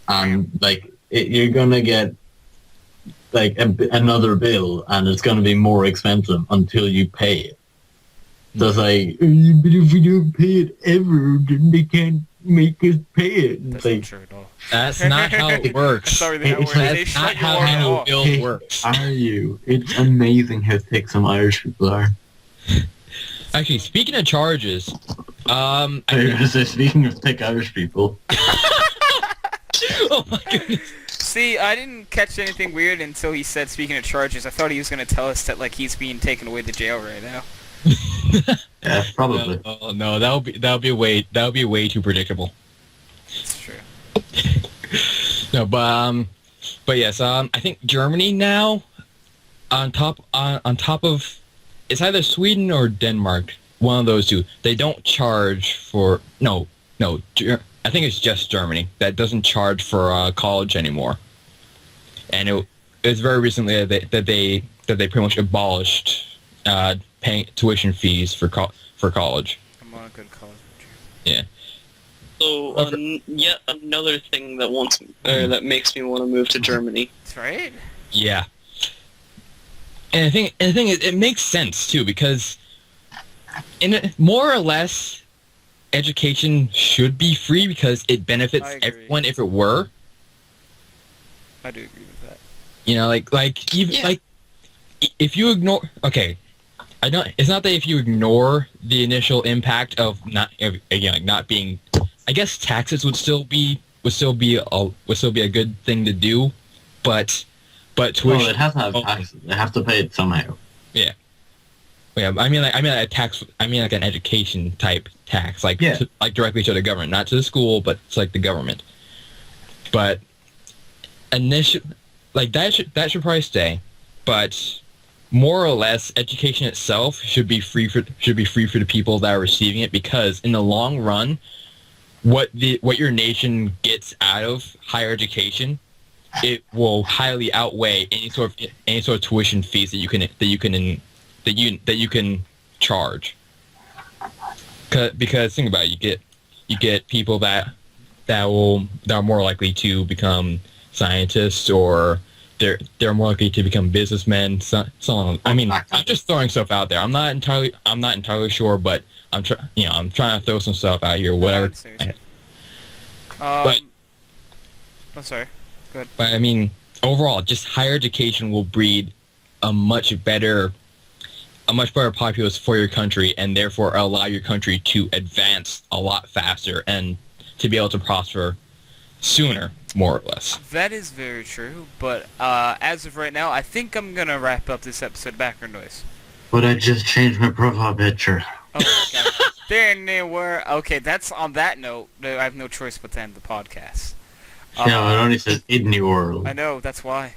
And like, you're going to get like another bill and it's going to be more expensive until you pay it. So it's like, but if we don't pay it ever, then they can't make us pay it. And it's That's not like, true at all. That's not how it works. Sorry, they It's they That's shut not your how water handle off. bill Hey, works. are you? It's amazing how thick some Irish people are. Actually, speaking of charges, I Speaking of thick Irish people, oh my goodness. See, I didn't catch anything weird until he said, speaking of charges, I thought he was going to tell us that, like, he's being taken away to jail right now. yeah, probably. No, that would be way too predictable. It's true. No, but yes, I think Germany now, on top of, it's either Sweden or Denmark, one of those two. They don't charge for I think it's just Germany that doesn't charge for college anymore, and it was very recently that they pretty much abolished paying tuition fees for college. I'm on a good college. Yeah. So yet another thing that makes me want to move to Germany. That's right. Yeah. And the thing is, it makes sense too, because more or less, education should be free because it benefits I agree. everyone if it were. I do agree with that. You know, like even Yeah. like if you ignore, okay, it's not that if you ignore the initial impact of not being I guess taxes would still be a good thing to do, but tuition. Well, it has to have taxes. They have to pay it somehow. Yeah. Yeah, I mean a tax. I mean like an education type tax, like like directly to the government, not to the school, but it's like the government. But initially, like that should probably stay, but more or less, education itself should be free for the people that are receiving it, because in the long run, what your nation gets out of higher education, it will highly outweigh any sort of tuition fees that you can charge. Because think about it, you get people that are more likely to become scientists, or they're more likely to become businessmen. So on. I mean, I'm just throwing stuff out there. I'm not entirely sure, but I'm trying to throw some stuff out here. Whatever. I'm sorry. Go ahead. But I mean, overall, just higher education will breed a much better populace for your country, and therefore allow your country to advance a lot faster and to be able to prosper sooner, more or less. That is very true, but as of right now, I think I'm gonna wrap up this episode of Background Noise. But I just changed my profile picture. Oh my god. There they were. Okay, that's on that note. I have no choice but to end the podcast. No, it only says Disney World. I know, that's why.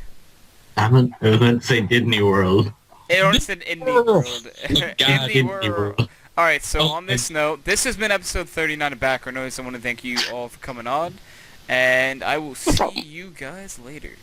I was meant to say Disney World. It only said Indie World. Disney World. Alright, so on this note, this has been episode 39 of Background Noise. I want to thank you all for coming on, and I will see you guys later.